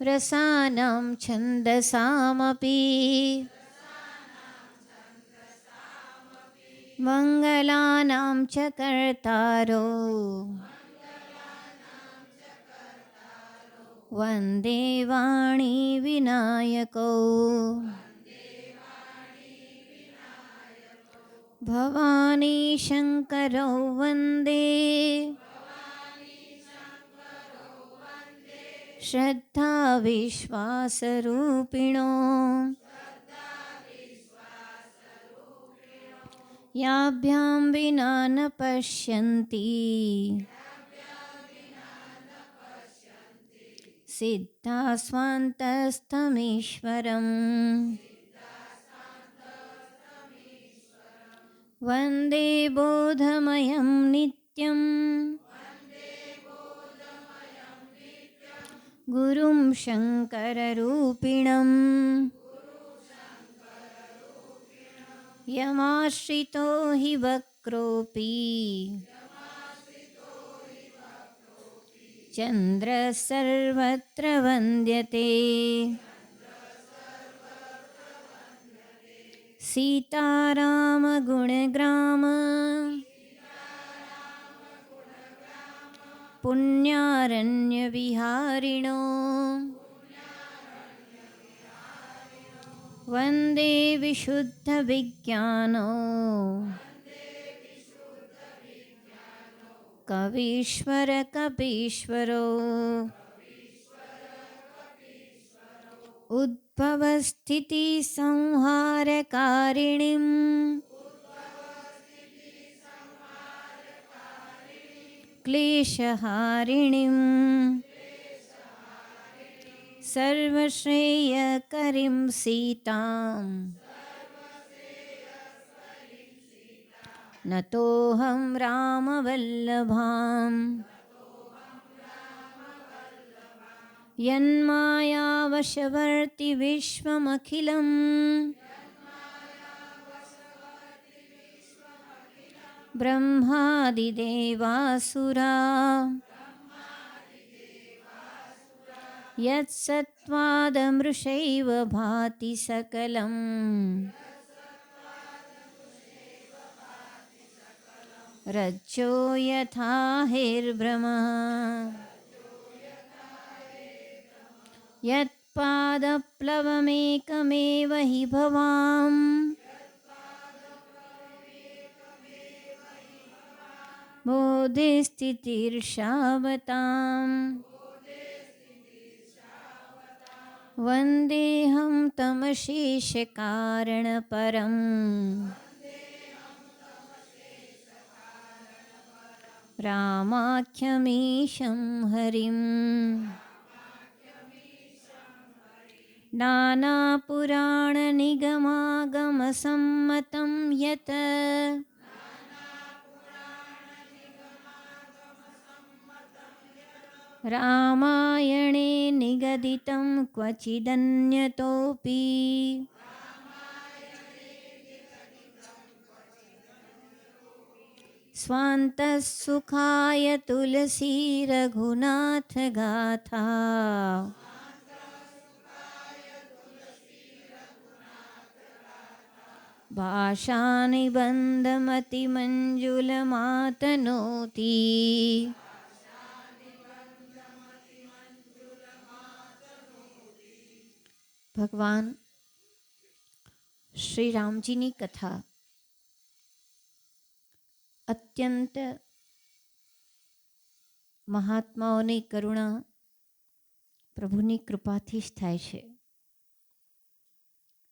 रसानां छन्दसामपि मङ्गलानां च कर्तारो वन्दे वाणी विनायकौ भवानी शङ्करौ वन्दे श्रद्धा विश्वासरूपिणो याभ्यां विना न पश्यन्ति सिद्धा स्वान्तस्थमीश्वरम् वन्दे बोधमयं नित्यं गुरुं शङ्कररूपिणम् यमाश्रितो हि वक्रोऽपि चन्द्रः सर्वत्र वन्द्यते सीतारामगुणग्राम पुण्यारण्यविहारिणो वन्दे विशुद्धविज्ञानो कवीश्वरकपीश्वरो उद्भवस्थितिसंहारकारिणीम् क्लेशहारिणीम् सर्वश्रेयकरीं सीताम् नतोऽहं रामवल्लभाम् यन्मायावशवर्ति विश्वमखिलम् ब्रह्मादिदेवासुरा यत्सत्त्वादमृषैव भाति सकलम् रज्जो यथा हिर्भ्रमः यत्पादप्लवमेकमेव हि भवाम् बोधिस्थितिर्षावताम् वन्देऽहं तमशेषकारणपरम् रामाख्यमीशं हरिम् नानापुराणनिगमागमसम्मतं यत् रामायणे निगदितं क्वचिदन्यतोऽपि स्वान्तः सुखाय तुलसी रघुनाथ गाथा भाषानिबन्धमतिमञ्जुलमातनोति ભગવાન શ્રી રામજીની કથા અત્યંત મહાત્માઓની કરુણા પ્રભુની કૃપાથી જ થાય છે.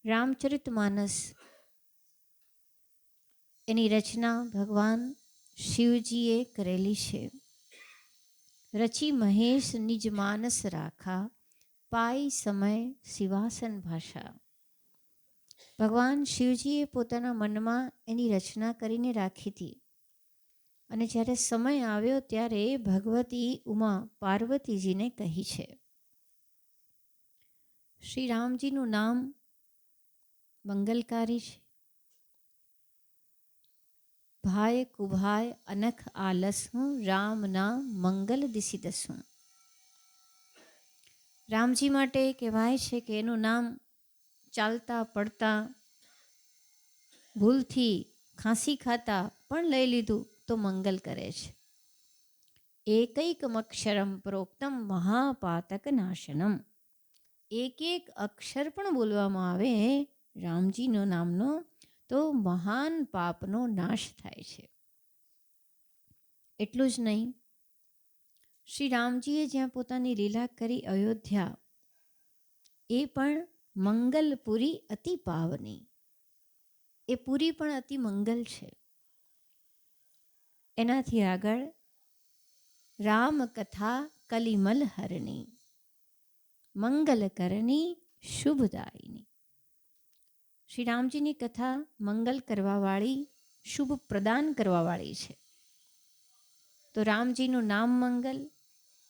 રામચરિતમાનસ એની રચના ભગવાન શિવજીએ કરેલી છે. રચી મહેશ નિજ માનસ રાખા પાઈ સમય શિવાસન ભાષા. ભગવાન શિવજીએ પોતાના મનમાં એની રચના કરીને રાખી હતી અને જ્યારે સમય આવ્યો ત્યારે ભગવતી ઉમા પાર્વતીજીને કહી છે. શ્રી રામજીનું નામ મંગલકારી છે. ભાય કુભાય અનખ આલસ હું રામ નામ મંગલ દિશી દસું. રામજી માટે કહેવાય છે કે એનું નામ ચાલતા પડતા ભૂલથી ખાંસી ખાતા પણ લઈ લીધું તો મંગલ કરે છે. એકૈકમક્ષરમ પ્રોક્તમ મહાપાતક નાશનમ. એક એક અક્ષર પણ બોલવામાં આવે રામજીનો નામનો તો મહાન પાપનો નાશ થાય છે. એટલું જ નહીં, શ્રી રામજીએ જ્યાં પોતાની લીલા કરી અયોધ્યા, એ પણ મંગલપુરી અતિ પાવની. એ પુરી પણ અતિ મંગલ છે. એનાથી આગળ રામ કથા કલિમલ હરની, મંગલકરની શુભદાયિની. શ્રી રામજીની કથા મંગલ કરવાવાળી, શુભ પ્રદાન કરવાવાળી છે. તો રામજીનું નામ મંગલ,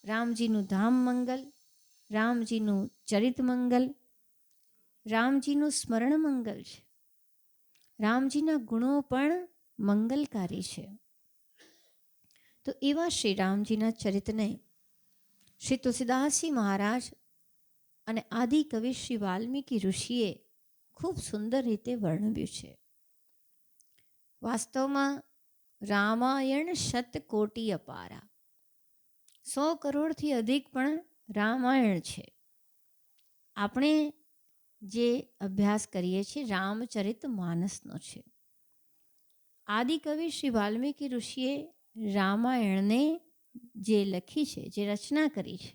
રામજીનું ધામ મંગલ, રામજીનું ચરિત મંગલ, રામજીનું સ્મરણ મંગલ છે. રામજીના ગુણો પણ મંગલકારી છે. તો એવા શ્રી રામજીના ચરિતને શ્રી તુલસીદાસજી મહારાજ અને આદિકવિ શ્રી વાલ્મીકી ઋષિએ ખૂબ સુંદર રીતે વર્ણવ્યું છે. વાસ્તવમાં રામાયણ શતકોટી અપારા, 100 કરોડથી અધિક પણ રામાયણ છે. આપણે જે અભ્યાસ કરીએ છીએ રામચરિત માનસનો છે. આદિકવિ શ્રી વાલ્મીકી ઋષિએ રામાયણને જે લખી છે, જે રચના કરી છે,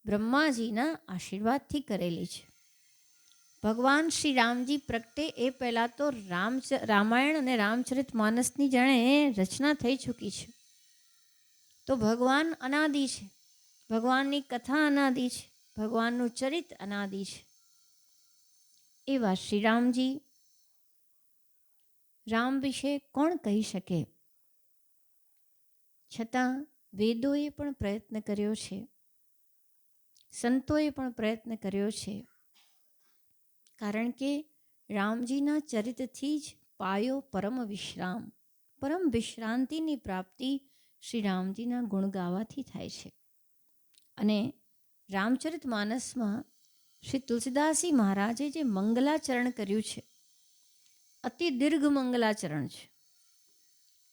બ્રહ્માજીના આશીર્વાદથી કરેલી છે. ભગવાન શ્રી રામજી પ્રગટે એ પહેલાં તો રામાયણ અને રામચરિત માનસની જાણે રચના થઈ ચૂકી છે. તો ભગવાન અનાદિ છે, ભગવાનની કથા અનાદિ છે, ભગવાનનું ચરિત અનાદિ છે. એવા શ્રી રામજી, રામ વિશે કોણ કહી શકે? છતાં વેદોએ પણ પ્રયત્ન કર્યો છે, સંતોએ પણ પ્રયત્ન કર્યો છે. કારણ કે રામજીના ચરિતથી જ પાયો પરમ વિશ્રામ, પરમ વિશ્રાંતિની પ્રાપ્તિ શ્રી રામજીના ગુણ ગાવાથી થાય છે. અને રામચરિત માનસમાં શ્રી તુલસીદાસજી મહારાજે જે મંગલાચરણ કર્યું છે, અતિ દીર્ઘ મંગલાચરણ છે.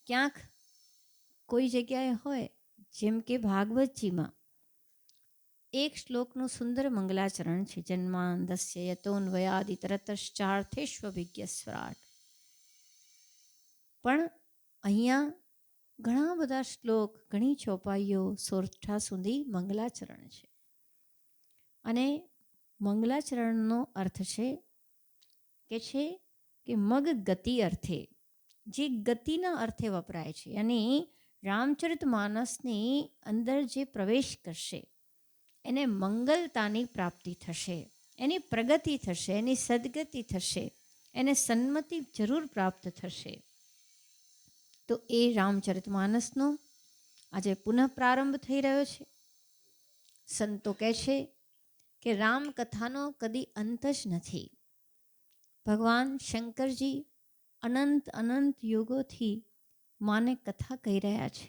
ક્યાંક કોઈ જગ્યાએ હોય, જેમ કે ભાગવતજીમાં એક શ્લોકનું સુંદર મંગલાચરણ છે, જન્માંદસ્ય યતોન્વયાદિ તરતશ્ચાર્થેષ્વભિજ્ઞસ્વરાટ. પણ અહીંયા ઘણા બધા શ્લોક, ઘણી ચોપાઈઓ, સોરઠા સુધી મંગલાચરણ છે. અને મંગલાચરણનો અર્થ છે કે મગ ગતિ અર્થે, જે ગતિના અર્થે વપરાય છે. યાની રામચરિત માનસની અંદર જે પ્રવેશ કરશે એને મંગલતાની પ્રાપ્તિ થશે, એની પ્રગતિ થશે, એની સદગતિ થશે, એને સન્મતિ જરૂર પ્રાપ્ત થશે. તો એ રામચરિત માનસનો આજે પુનઃ પ્રારંભ થઈ રહ્યો છે. સંતો કહે છે કે રામકથાનો કદી અંત જ નથી. ભગવાન શંકરજી અનંત અનંત યુગોથી માને કથા કહી રહ્યા છે.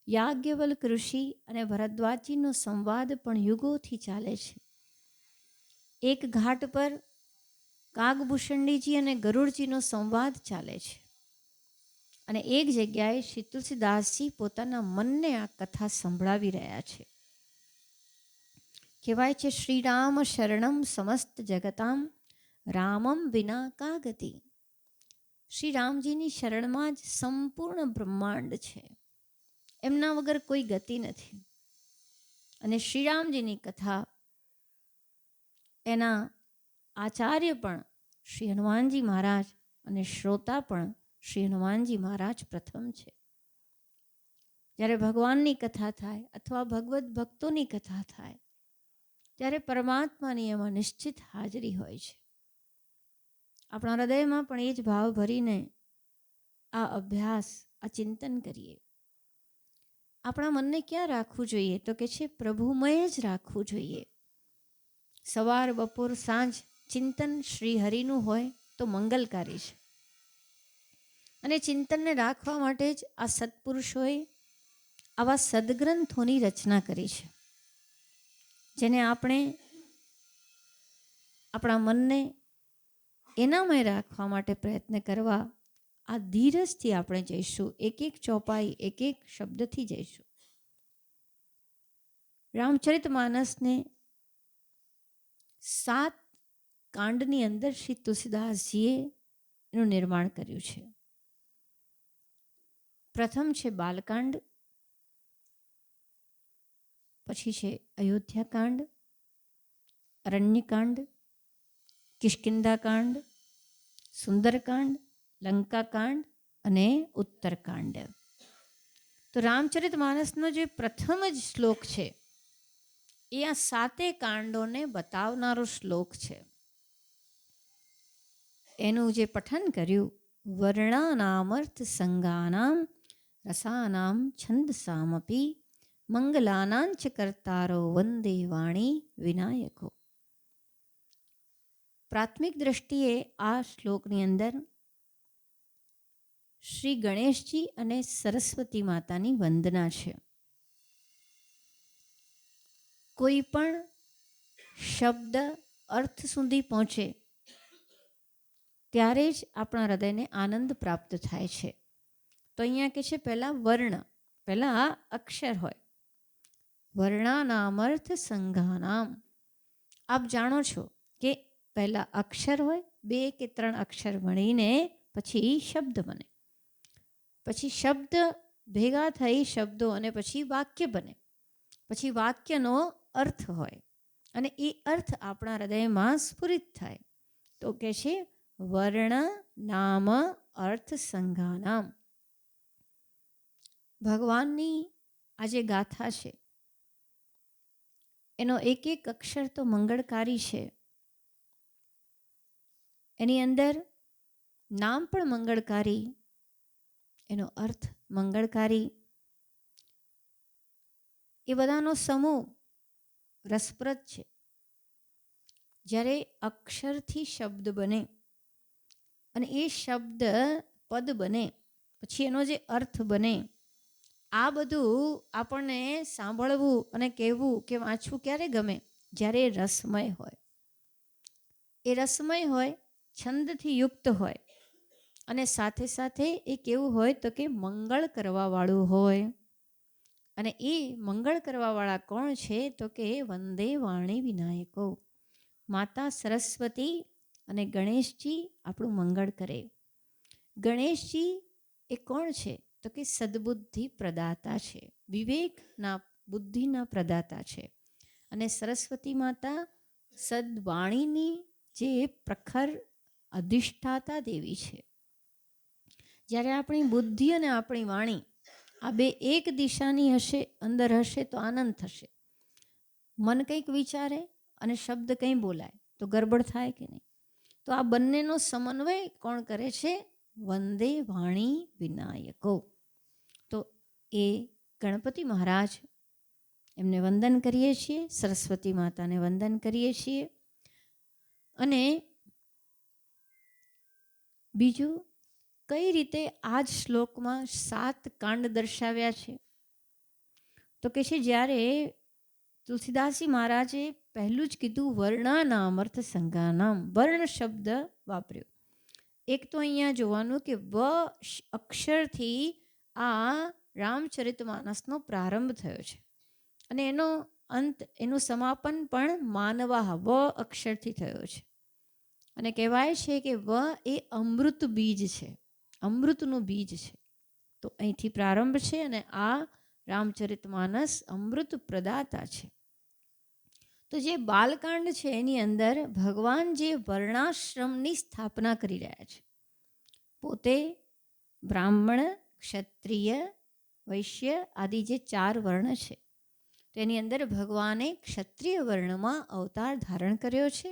યાજ્ઞવલ્ક ઋષિ અને ભરદ્વાજીનો સંવાદ પણ યુગોથી ચાલે છે. એક ઘાટ પર કાગભૂષણજીજી અને ગરુડજીનો સંવાદ ચાલે છે. અને એક જગ્યાએ શ્રી તુલસીદાસજી પોતાના મનને આ કથા સંભળાવી રહ્યા છે. કહેવાય છે શ્રીરામ શરણમ સમસ્ત જગતામ રામમ વિના કા ગતિ. શ્રી રામજીની શરણમાં જ સંપૂર્ણ બ્રહ્માંડ છે, એમના વગર કોઈ ગતિ નથી. અને શ્રીરામજીની કથા એના આચાર્ય પણ શ્રી હનુમાનજી મહારાજ અને શ્રોતા પણ શ્રી હનુમાનજી મહારાજ પ્રથમ છે. જ્યારે ભગવાનની કથા થાય અથવા ભગવદ્ ભક્તોની કથા થાય ત્યારે પરમાત્માની એમાં નિશ્ચિત હાજરી હોય છે. આપણા હૃદયમાં પણ એ જ ભાવ ભરીને આ અભ્યાસ, આ ચિંતન કરીએ. આપણા મનને ક્યાં રાખવું જોઈએ? તો કે છે પ્રભુમય જ રાખવું જોઈએ. સવાર, બપોર, સાંજ ચિંતન શ્રી હરિનું હોય તો મંગલકારી છે. અને ચિંતનને રાખવા માટે જ આ સત્પુરુષોએ આવા સદગ્રંથોની રચના કરી છે. જેને આપણે આપણા મનને એનામય રાખવા માટે પ્રયત્ન કરવા, આ ધીરજથી આપણે જઈશું. એક એક ચોપાઈ, એક એક શબ્દથી જઈશું. રામચરિતમાનસને 7 કાંડની અંદર શ્રી તુલસીદાસજીએ એનું નિર્માણ કર્યું છે. પ્રથમ છે બાલકાંડ, પછી છે અયોધ્યાકાંડ, અરણ્યકાંડ, કિષ્કિંધાકાંડ, સુંદરકાંડ, લંકાકાંડ અને ઉત્તરકાંડ. તો રામચરિતમાનસનો જે પ્રથમ જ શ્લોક છે એ આ 7 કાંડોને બતાવનારો શ્લોક છે. એનું જે પઠન કર્યું, વર્ણાનામર્થ સંગાનામ રસાનામ છંદસામપી મંગલાનાંચ કર્તારો વંદે વાણી વિનાયકો. પ્રાથમિક દ્રષ્ટિએ આ શ્લોકની અંદર શ્રી ગણેશજી અને સરસ્વતી માતાની વંદના છે. કોઈ પણ શબ્દ અર્થ સુધી પહોંચે ત્યારે જ આપણા હૃદયને આનંદ પ્રાપ્ત થાય છે. તો અહીંયા કે છે પહેલાં વર્ણ, પહેલાં આ અક્ષર હોય. વર્ણાનામર્થ સંઘાનામ. આપ જાણો છો કે પહેલાં અક્ષર હોય, 2 કે 3 અક્ષર મળીને પછી શબ્દ બને, પછી શબ્દ ભેગા થઈ શબ્દો અને પછી વાક્ય બને, પછી વાક્યનો અર્થ હોય અને એ અર્થ આપણા હૃદયમાં સ્ફુરિત થાય. તો કે છે વર્ણ નામ અર્થ સંઘાનામ. ભગવાનની આ જે ગાથા છે એનો એક એક અક્ષર તો મંગળકારી છે. એની અંદર નામ પણ મંગળકારી, એનો અર્થ મંગળકારી. એ બધાનો સમૂહ રસપ્રદ છે. જ્યારે અક્ષરથી શબ્દ બને અને એ શબ્દ પદ બને, પછી એનો જે અર્થ બને, આ બધું આપણને સાંભળવું અને કહેવું કે વાંચવું ક્યારે ગમે? જ્યારે રસમય હોય. એ રસમય હોય, છંદથી યુક્ત હોય અને સાથે સાથે એ કેવું હોય તો કે મંગળ કરવાવાળું હોય. અને એ મંગળ કરવાવાળા કોણ છે? તો કે વંદે વાણી વિનાયકો. માતા સરસ્વતી અને ગણેશજી આપણું મંગળ કરે. ગણેશજી એ કોણ છે? તો કે સદબુદ્ધિ પ્રદાતા છે, વિવેકના બુદ્ધિના પ્રદાતા છે. અને સરસ્વતી માતા સદવાણીની જે પ્રખર અધિષ્ઠાતા દેવી છે. જ્યારે આપણી બુદ્ધિ અને આપણી વાણી આ બે એક દિશાની હશે, અંદર હશે તો આનંદ થશે. મન કંઈક વિચારે અને શબ્દ કંઈ બોલાય તો ગરબડ થાય કે નહીં? તો આ બંનેનો સમન્વય કોણ કરે છે? વંદે વાણી વિનાયકો. તો એ ગણપતિ મહારાજ એમને વંદન કરીએ છીએ, સરસ્વતી માતાને વંદન કરીએ છીએ. અને બીજું, કઈ રીતે આ જ શ્લોકમાં 7 કાંડ દર્શાવ્યા છે? તો કે છે જ્યારે તુલસીદાસજી મહારાજે પહેલું જ કીધું વર્ણાનામ અર્થ સંઘાનામ, વર્ણ શબ્દ વાપર્યો. એક તો અહીંયા જોવાનું કે વ અક્ષરથી આ રામચરિતમાનસનો પ્રારંભ થયો છે અને એનો અંત, એનું સમાપન પણ માનવાહ વ અક્ષરથી થયો છે. અને કહેવાય છે કે વ એ અમૃત બીજ છે, અમૃતનું બીજ છે. તો અહીંથી પ્રારંભ છે અને આ રામચરિતમાનસ અમૃત પ્રદાતા છે. તો જે બાલકાંડ છે એની અંદર ભગવાન જે વર્ણાશ્રમની સ્થાપના કરી રહ્યા છે. પોતે બ્રાહ્મણ, ક્ષત્રિય, વૈશ્ય આદિ જે 4 વર્ણ છે તેની અંદર ભગવાને ક્ષત્રિય વર્ણમાં અવતાર ધારણ કર્યો છે.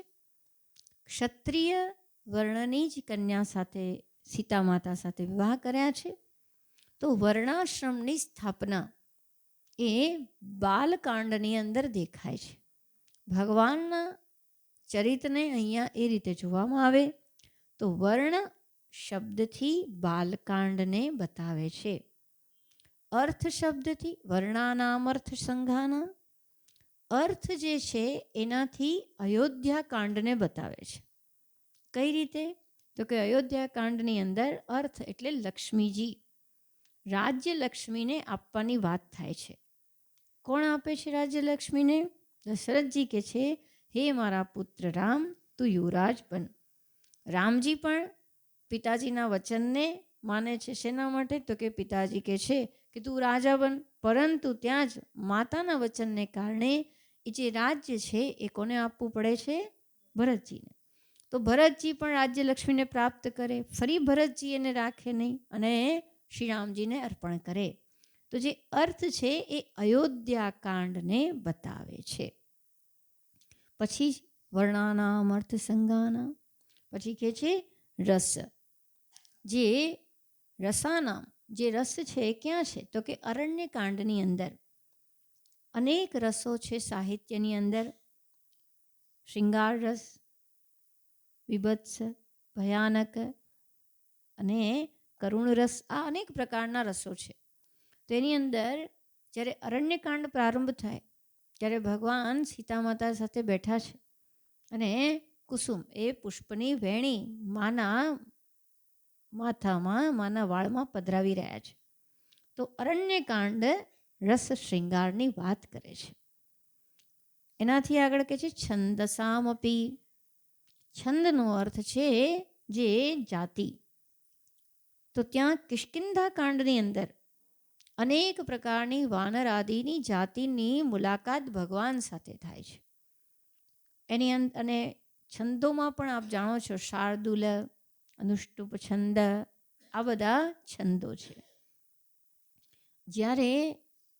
ક્ષત્રિય વર્ણની જ કન્યા સાથે, સીતા માતા સાથે વિવાહ કર્યા છે. તો વર્ણાશ્રમની સ્થાપના એ બાલકાંડની અંદર દેખાય છે. ભગવાનના ચરિત્રને અહીંયા એ રીતે જોવામાં આવે તો વર્ણ શબ્દથી બાલકાંડને બતાવે છે. અર્થ શબ્દથી વર્ણાનામ અર્થ સંઘાનામ, અર્થ જે છે એનાથી અયોધ્યા કાંડને બતાવે છે. કઈ રીતે? તો કે અયોધ્યા કાંડની અંદર અર્થ એટલે લક્ષ્મીજી, રાજ્ય લક્ષ્મીને આપવાની વાત થાય છે. કોણ આપે છે રાજ્ય લક્ષ્મીને? દશરથજી કે છે, હે મારા પુત્ર રામ, તું યુવરાજ બન. રામજી પણ પિતાજીના વચનને માને છે. શેના માટે? તો કે પિતાજી કે છે કે તું રાજા બન, પરંતુ ત્યાં જ માતાના વચનને કારણે એ જે રાજ્ય છે એ કોને આપવું પડે છે? ભરતજીને. તો ભરતજી પણ રાજ્ય લક્ષ્મીને પ્રાપ્ત કરે, ફરી ભરતજી એને રાખે નહીં અને શ્રી રામજીને અર્પણ કરે. તો જે અર્થ છે એ અયોધ્યા કાંડને બતાવે છે. પછી વર્ણાનામ અર્થ સંગાના, પછી કે છે રસ. જે રસાનામ, જે રસ છે એ ક્યાં છે? તો કે અરણ્ય કાંડની અંદર અનેક રસો છે સાહિત્યની અંદર. શૃંગાર રસ, વિભત્સ, ભયાનક અને કરુણ રસ, આ અનેક પ્રકારના રસો છે. તેની અંદર જ્યારે અરણ્યકાંડ પ્રારંભ થાય ત્યારે ભગવાન સીતા માતા સાથે બેઠા છે અને કુસુમ એ પુષ્પની વેણી માના માથામાં, માના વાળમાં પધરાવી રહ્યા છે. તો અરણ્યકાંડ રસ શૃંગારની વાત કરે છે. એનાથી આગળ કે છે છંદસામપી. છંદનો અર્થ છે જે જાતિ. તો ત્યાં કિષ્કિંધા કાંડની અંદર અનેક પ્રકારની વાનર આદિની જાતિની મુલાકાત ભગવાન સાથે થાય છે. એની અને છંદોમાં પણ આપ જાણો છો, શાર્દુલ, અનુષ્ટુપ છંદ, આ બધા છંદો છે. જ્યારે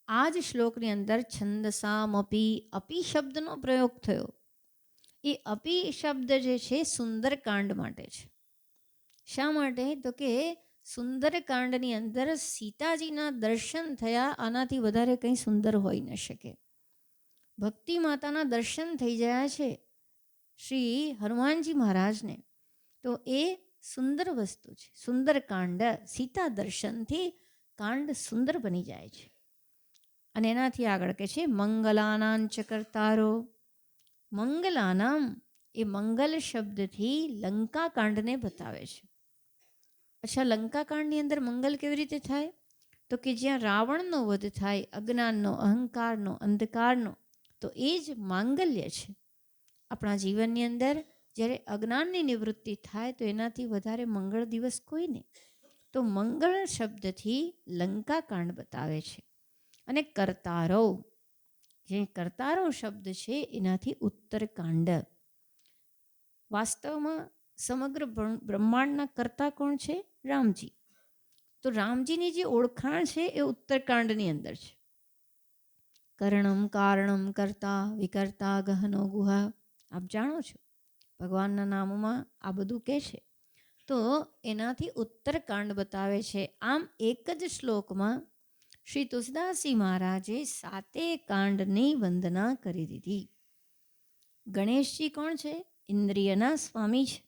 આ જ શ્લોકની અંદર છંદસામપી, અપી શબ્દનો પ્રયોગ થયો. એ અપી શબ્દ જે છે સુંદરકાંડ માટે છે. શા માટે? તો કે સુંદરકાંડની અંદર સીતાજીના દર્શન થયા, આનાથી વધારે કંઈ સુંદર હોઈ ન શકે. ભક્તિ માતાના દર્શન થઈ ગયા છે શ્રી હનુમાનજી મહારાજને, તો એ સુંદર વસ્તુ છે. સુંદરકાંડ, સીતા દર્શનથી કાંડ સુંદર બની જાય છે. અને એનાથી આગળ કે છે મંગલાનાંચ કર્તારો. મંગલાનામ એ મંગલ શબ્દથી લંકા કાંડને બતાવે છે. અચ્છા, લંકાકાંડની અંદર મંગલ કેવી રીતે થાય? તો કે જ્યાં રાવણનો વધ થાય, અજ્ઞાનનો, અહંકારનો, અંધકારનો, તો એ જ માંગલ્ય છે. આપણા જીવનની અંદર જ્યારે અજ્ઞાનની નિવૃત્તિ થાય તો એનાથી વધારે મંગળ દિવસ કોઈ નહીં. તો મંગળ શબ્દથી લંકાકાંડ બતાવે છે. અને કર્તારો, જે કર્તારો શબ્દ છે એનાથી ઉત્તરકાંડ. વાસ્તવમાં સમગ્ર બ્રહ્માંડના કર્તા કોણ છે? રામજી. તો રામજીની જે ઓળખાણ છે એ ઉત્તરકાંડની અંદર છે. કર્ણમ કારણમ કર્તા વિકર્તા ગહનો ગુહા, આપ જાણો છો ભગવાનના નામોમાં આ બધું કહે છે. તો એનાથી ઉત્તરકાંડ બતાવે છે. આમ એક જ શ્લોકમાં શ્રી તુલસીદાસજી મહારાજે 7 કાંડની વંદના કરી દીધી. ગણેશજી કોણ છે? ઇન્દ્રિયના સ્વામી છે.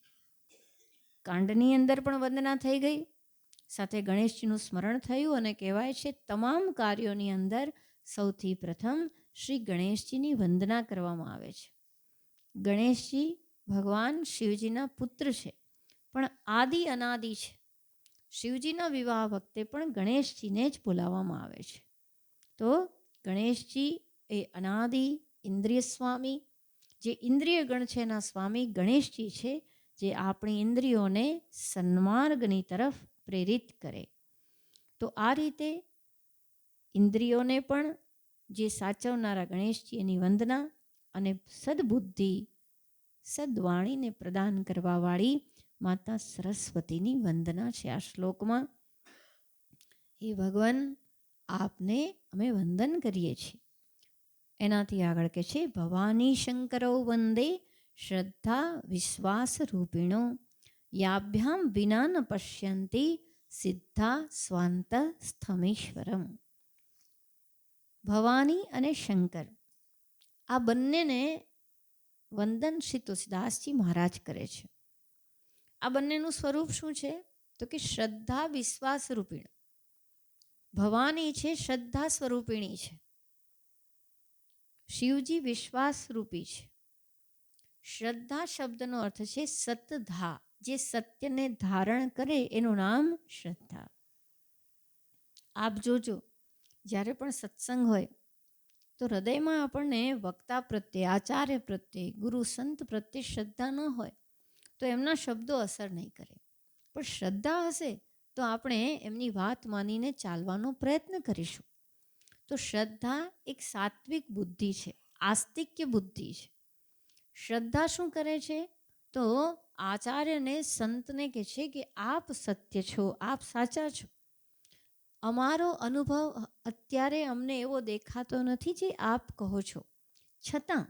કાંડની અંદર પણ વંદના થઈ ગઈ, સાથે ગણેશજીનું સ્મરણ થયું અને કહેવાય છે તમામ કાર્યોની અંદર સૌથી પ્રથમ શ્રી ગણેશજીની વંદના કરવામાં આવે છે. ગણેશજી ભગવાન શિવજીના પુત્ર છે, પણ આદિ અનાદિ છે. શિવજીના વિવાહ વખતે પણ ગણેશજીને જ બોલાવવામાં આવે છે. તો ગણેશજી એ અનાદિ ઇન્દ્રિય સ્વામી, જે ઇન્દ્રિય ગણ છે એના સ્વામી ગણેશજી છે, જે આપણી ઇન્દ્રિયોને સન્માર્ગની તરફ પ્રેરિત કરે. તો આ રીતે ઇન્દ્રિયોને પણ જે સાચવનારા ગણેશજી એની વંદના, અને સદબુદ્ધિ સદવાણીને પ્રદાન કરવાવાળી માતા સરસ્વતીની વંદના છે આ શ્લોકમાં. હે ભગવાન, આપને અમે વંદન કરીએ છીએ. એનાથી આગળ કે છે ભવાની શંકરો વંદે શ્રદ્ધા વિશ્વાસ રૂપિણો યાભ્યામ વિના ન પશ્યંતી સિદ્ધા સ્વાંત સ્થમેશ્વરમ. ભવાની અને શંકર, આ બંનેને વંદન શ્રી તુલસીદાસજી મહારાજ કરે છે. આ બંનેનું સ્વરૂપ શું છે? તો કે શ્રદ્ધા વિશ્વાસ રૂપિણ. ભવાની છે શ્રદ્ધા સ્વરૂપિણી છે. શિવજી વિશ્વાસ રૂપી છે. શ્રદ્ધા શબ્દનો અર્થ છે સતધા, જે સત્યને ધારણ કરે એનું નામ શ્રદ્ધા. આપ જોજો, જ્યારે પણ સત્સંગ હોય તો હૃદયમાં આપણને વક્તા પ્રત્યે, આચાર્ય પ્રત્યે, ગુરુ સંત પ્રત્યે શ્રદ્ધા ન હોય તો એમના શબ્દો અસર નહીં કરે. પણ શ્રદ્ધા હશે તો આપણે એમની વાત માનીને ચાલવાનો પ્રયત્ન કરીશું. તો શ્રદ્ધા એક સાત્વિક બુદ્ધિ છે, આસ્તિક્ય બુદ્ધિ છે. શ્રદ્ધા શું કરે છે? તો આચાર્યને, સંતને કહે છે કે આપ સત્ય છો, આપ સાચા છો. અમારો અનુભવ અત્યારે અમને એવો દેખાતો નથી જે આપ કહો છો, છતાં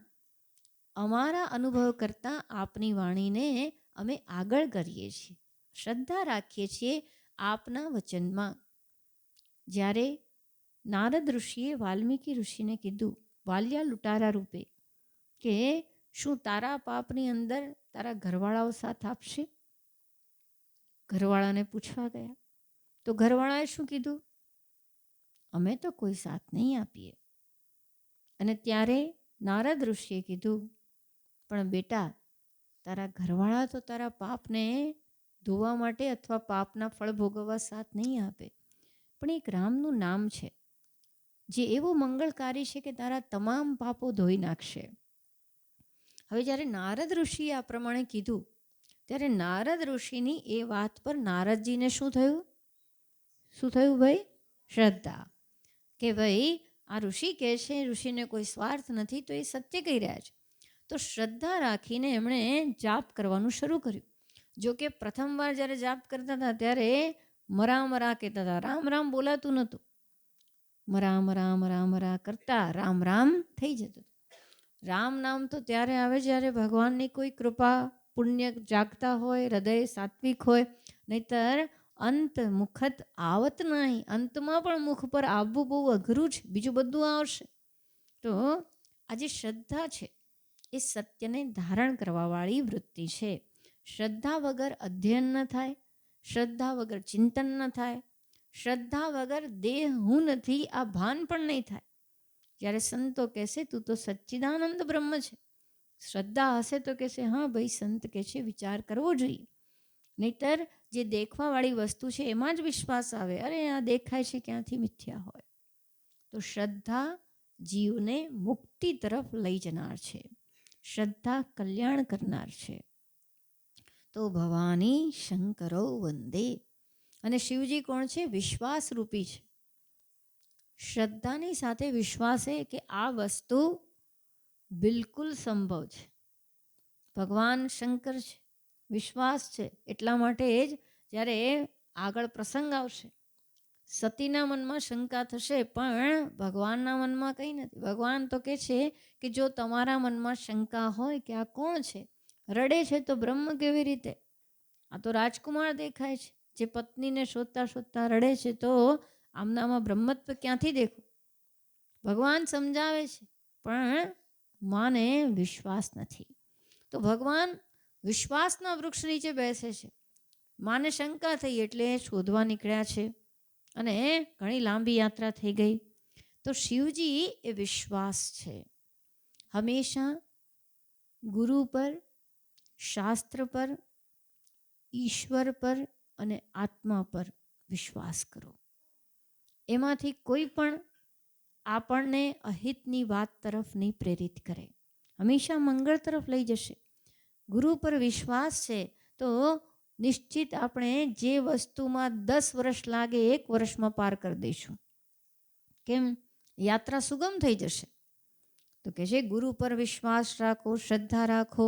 અમારા અનુભવ કરતાં આપની વાણીને અમે આગળ કરીએ છીએ, શ્રદ્ધા રાખીએ છીએ આપના વચનમાં. જ્યારે નારદ ઋષિએ વાલ્મીકી ઋષિને કીધું વાલિયા લૂંટારા રૂપે કે શું તારા પાપની અંદર તારા ઘરવાળાઓ સાથ આપશે? ઘરવાળાને પૂછવા ગયા તો ઘરવાળાએ શું કીધું? અમે તો કોઈ સાથ નહીં આપીએ. અને ત્યારે નારદ ઋષિએ કીધું પણ બેટા, તારા ઘરવાળા તો તારા પાપને ધોવા માટે અથવા પાપના ફળ ભોગવવા સાથ નહીં આપે, પણ એક રામનું નામ છે જે એવું મંગળકારી છે કે તારા તમામ પાપો ધોઈ નાખશે. હવે જ્યારે નારદ ઋષિએ આ પ્રમાણે કીધું ત્યારે નારદ ઋષિની એ વાત પર નારદજીને શું થયું? શું થયું ભાઈ? શ્રદ્ધા. કે ભાઈ આ ઋષિ કહે છે, ઋષિને કોઈ સ્વાર્થ નથી, તો એ સત્ય કહી રહ્યા છે. તો શ્રદ્ધા રાખીને એમણે જાપ કરવાનું શરૂ કર્યું. જો કે પ્રથમવાર જ્યારે જાપ કરતા હતા ત્યારે મરા મરા કહેતા હતા, રામ રામ બોલાતું નહોતું. મરા મરા મરા મરા કરતા રામ રામ થઈ જતું. રામ નામ તો ત્યારે આવે જ્યારે ભગવાનની કોઈ કૃપા પુણ્ય જાગતા હોય, હૃદય સાત્વિક હોય, નહીતર અંત મુખત આવત નહીં. અંતમાં પણ મુખ પર આવવું બહુ અઘરું છે, બીજું બધું આવશે. તો આ જે શ્રદ્ધા છે એ સત્યને ધારણ કરવાવાળી વૃત્તિ છે. શ્રદ્ધા વગર અધ્યયન ન થાય, શ્રદ્ધા વગર ચિંતન ન થાય, શ્રદ્ધા વગર દેહ હું નથી આ ભાન પણ નહીં થાય. જ્યારે સંતો કહેશે તું તો સચ્ચિદાનંદ બ્રહ્મ છે, શ્રદ્ધા હશે તો કહેશે હા ભાઈ સંત કહે છે વિચાર કરવો જોઈએ. નહીતર જે દેખવાવાળી વસ્તુ છે એમાં જ વિશ્વાસ આવે, અરે આ દેખાય છે ક્યાંથી મિથ્યા હોય. તો શ્રદ્ધા જીવને મુક્તિ તરફ લઈ જનાર છે, શ્રદ્ધા કલ્યાણ કરનાર છે. તો ભવાની શંકરો વંદે. અને શિવજી કોણ છે? વિશ્વાસ રૂપી છે. શ્રદ્ધાની સાથે વિશ્વાસ છે કે આ વસ્તુ બિલકુલ સંભવ છે. ભગવાન શંકર છે, વિશ્વાસ છે. એટલા માટે જ જ્યારે આગળ પ્રસંગ આવશે સતીના મનમાં શંકા થશે, પણ ભગવાનના મનમાં કંઈ નથી. ભગવાન તો કહે છે કે જો તમારા મનમાં શંકા હોય કે આ કોણ છે, રડે છે તો બ્રહ્મ કેવી રીતે? આ તો રાજકુમાર દેખાય છે, જે પત્નીને શોધતા શોધતા રડે છે, તો આમનામાં બ્રહ્મત્વ ક્યાંથી દેખું? ભગવાન સમજાવે છે પણ માને વિશ્વાસ નથી. તો ભગવાન વિશ્વાસના વૃક્ષ નીચે બેસે છે. માને શંકા થઈ એટલે શોધવા નીકળ્યા છે અને ઘણી લાંબી યાત્રા થઈ ગઈ. તો શિવજી એ વિશ્વાસ છે. હંમેશા ગુરુ પર, શાસ્ત્ર પર, ઈશ્વર પર અને આત્મા પર વિશ્વાસ કરો. એમાંથી કોઈ પણ આપણને અહિતની વાત તરફ નહીં પ્રેરિત કરે, હંમેશા મંગળ તરફ લઈ જશે. ગુરુ પર વિશ્વાસ છે તો નિશ્ચિત આપણે જે વસ્તુમાં 10 વર્ષ લાગે 1 વર્ષમાં પાર કરી દઈશું. કેમ? યાત્રા સુગમ થઈ જશે. તો કે છે ગુરુ પર વિશ્વાસ રાખો, શ્રદ્ધા રાખો,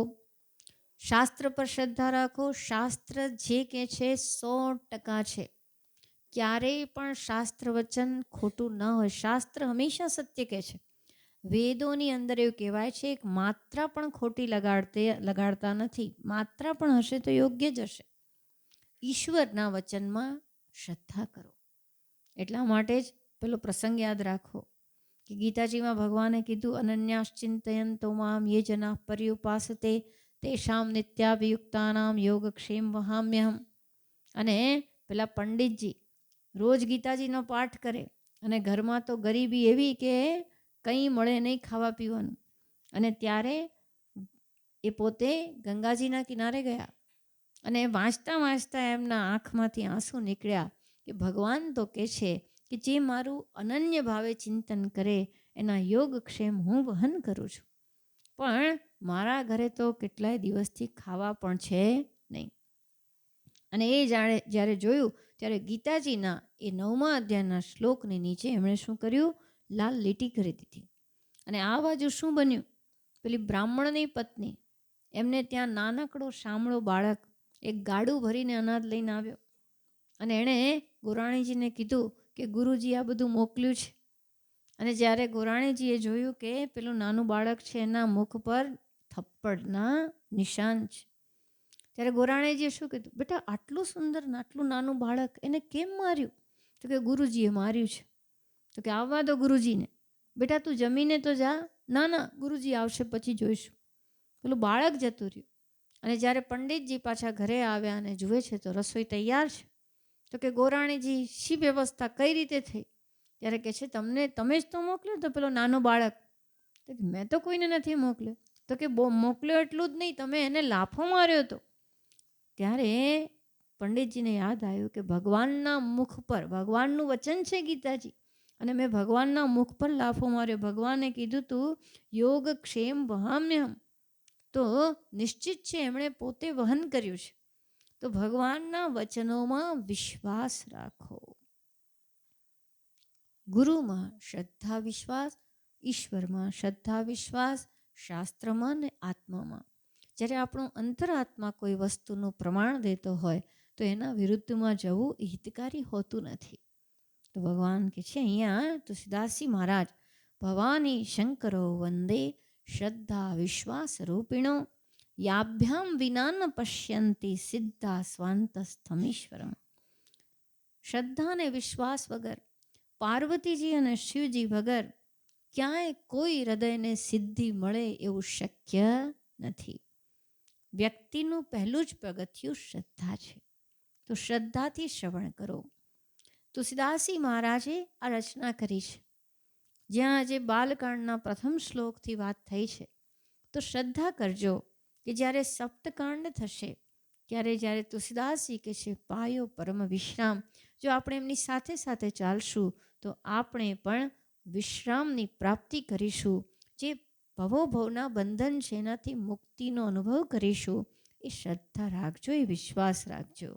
શાસ્ત્ર પર શ્રદ્ધા રાખો. શાસ્ત્ર જે કે છે 100% છે. ક્યારેય પણ શાસ્ત્ર વચન ખોટું ન હોય. શાસ્ત્ર હંમેશા સત્ય કહે છે. વેદોની અંદર એવું કહેવાય છે એક માત્રા પણ ખોટી લગાડતા નથી. માત્રા પણ હશે તો યોગ્ય જ હશે. ઈશ્વરના વચનમાં શ્રદ્ધા કરો. એટલા માટે જ પેલો પ્રસંગ યાદ રાખો કે ગીતાજીમાં ભગવાને કીધું અનન્યાશ્ચિંતયંતો મામ યે જના પર્યુપાસતે તેષામ નિત્યાભિયુક્તાનામ યોગક્ષેમ વહામ્યહમ. અને પેલા પંડિતજી રોજ ગીતાજીનો પાઠ કરે અને ઘરમાં તો ગરીબી એવી કે કંઈ મળે નહીં ખાવા પીવાનું. અને ત્યારે એ પોતે ગંગાજીના કિનારે ગયા અને વાંચતા વાંચતા એમના આંખમાંથી આંસુ નીકળ્યા કે ભગવાન તો કહે છે કે જે મારું અનન્ય ભાવે ચિંતન કરે એના યોગક્ષેમ હું વહન કરું છું, પણ મારા ઘરે તો કેટલાય દિવસથી ખાવા પણ છે નહીં. અને એ જ્યારે જોયું ત્યારે ગીતાજીના એ 9મા અધ્યાયના શ્લોકની નીચે એમણે શું કર્યું? લાલ લીટી કરી દીધી. અને આ બાજુ શું બન્યું? પેલી બ્રાહ્મણની પત્ની, એમને ત્યાં નાનકડો શામળો બાળક એક ગાડું ભરીને અનાજ લઈને આવ્યો અને એણે ગોરાણીજીને કીધું કે ગુરુજી આ બધું મોકલ્યું છે. અને જ્યારે ગોરાણીજીએ જોયું કે પેલું નાનું બાળક છે એના મુખ પર થપ્પડના નિશાન છે, ત્યારે ગોરાણીજીએ શું કીધું? બેટા આટલું સુંદર ને આટલું નાનું બાળક એને કેમ માર્યું? તો કે ગુરુજીએ માર્યું છે. તો કે આવવા દો ગુરુજીને. બેટા તું જમીને તો જા. ના ના, ગુરુજી આવશે પછી જોઈશું. પેલું બાળક જતું રહ્યું. અને જ્યારે પંડિતજી પાછા ઘરે આવ્યા અને જુએ છે તો રસોઈ તૈયાર છે. તો કે ગોરાણીજી શી વ્યવસ્થા કઈ રીતે થઈ? ત્યારે કહે છે તમે જ તો મોકલ્યો તો પેલો નાનો બાળક. તો કે મેં તો કોઈને નથી મોકલ્યો. તો કે મોકલ્યો એટલું જ નહીં, તમે એને લાફો માર્યો હતો. ત્યારે પંડિતજીને યાદ આવ્યું કે ભગવાનના મુખ પર, ભગવાનનું વચન છે ગીતાજી, અને મેં ભગવાનના મુખ પર લાફો માર્યો. ભગવાને કીધું તું યોગ ક્ષેમ વહામ્યહમ, તો નિશ્ચિત છે એમણે પોતે વહન કર્યું છે. તો ભગવાનના વચનોમાં વિશ્વાસ રાખો. ગુરુમાં શ્રદ્ધા વિશ્વાસ, ઈશ્વરમાં શ્રદ્ધા વિશ્વાસ, શાસ્ત્રમાં અને આત્મામાં. જ્યારે આપણો અંતરાત્મા કોઈ વસ્તુનું પ્રમાણ દેતો હોય તો એના વિરુદ્ધમાં જવું એ હિતકારી હોતું નથી. તો ભગવાન કે છે અહીંયા તુલસીદાસજી મહારાજ, ભવાની શંકરો વંદે શ્રદ્ધા વિશ્વાસ રૂપિણો, યાભ્યામ વિના ન પશ્યંતી સિદ્ધા સ્વાંતસ્થમીશ્વરમ. શ્રદ્ધા અને વિશ્વાસ વગર, પાર્વતીજી અને શિવજી વગર ક્યાંય કોઈ હૃદયને સિદ્ધિ મળે એવું શક્ય નથી. વ્યક્તિનું પહેલું જ પગથિયું શ્રદ્ધા છે. તો શ્રદ્ધાથી શ્રવણ કરો. તુલસીદાસજી મહારાજે આ રચના કરી છે, જ્યાં આજે બાલકાંડના પ્રથમ શ્લોકથી વાત થઈ છે. તો શ્રદ્ધા કરજો કે જ્યારે સપ્તકાંડ થશે જ્યારે તુલસીદાસજી કે છે પાયો પરમ વિશ્રામ, જો આપણે એમની સાથે સાથે ચાલશું તો આપણે પણ વિશ્રામની પ્રાપ્તિ કરીશું. જે ભવોભવના બંધન છે એનાથી મુક્તિનો અનુભવ કરીશું. એ શ્રદ્ધા રાખજો, એ વિશ્વાસ રાખજો.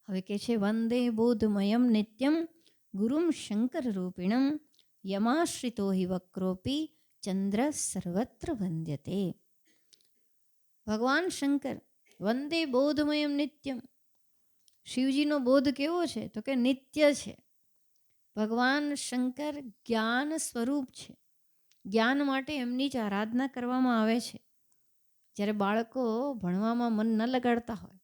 હવે કે છે વંદે બોધમયમ નિત્યમ ગુરુમ શંકર રૂપિણમ, યમાશ્રિતો હિ વક્રોપી ચંદ્ર સર્વત્ર વંદ્યતે. ભગવાન શંકર વંદે બોધમયમ નિત્યમ. શિવજીનો બોધ કેવો છે? તો કે નિત્ય છે. ભગવાન શંકર જ્ઞાન સ્વરૂપ છે. જ્ઞાન માટે એમની જ આરાધના કરવામાં આવે છે. જ્યારે બાળકો ભણવામાં મન ન લગાડતા હોય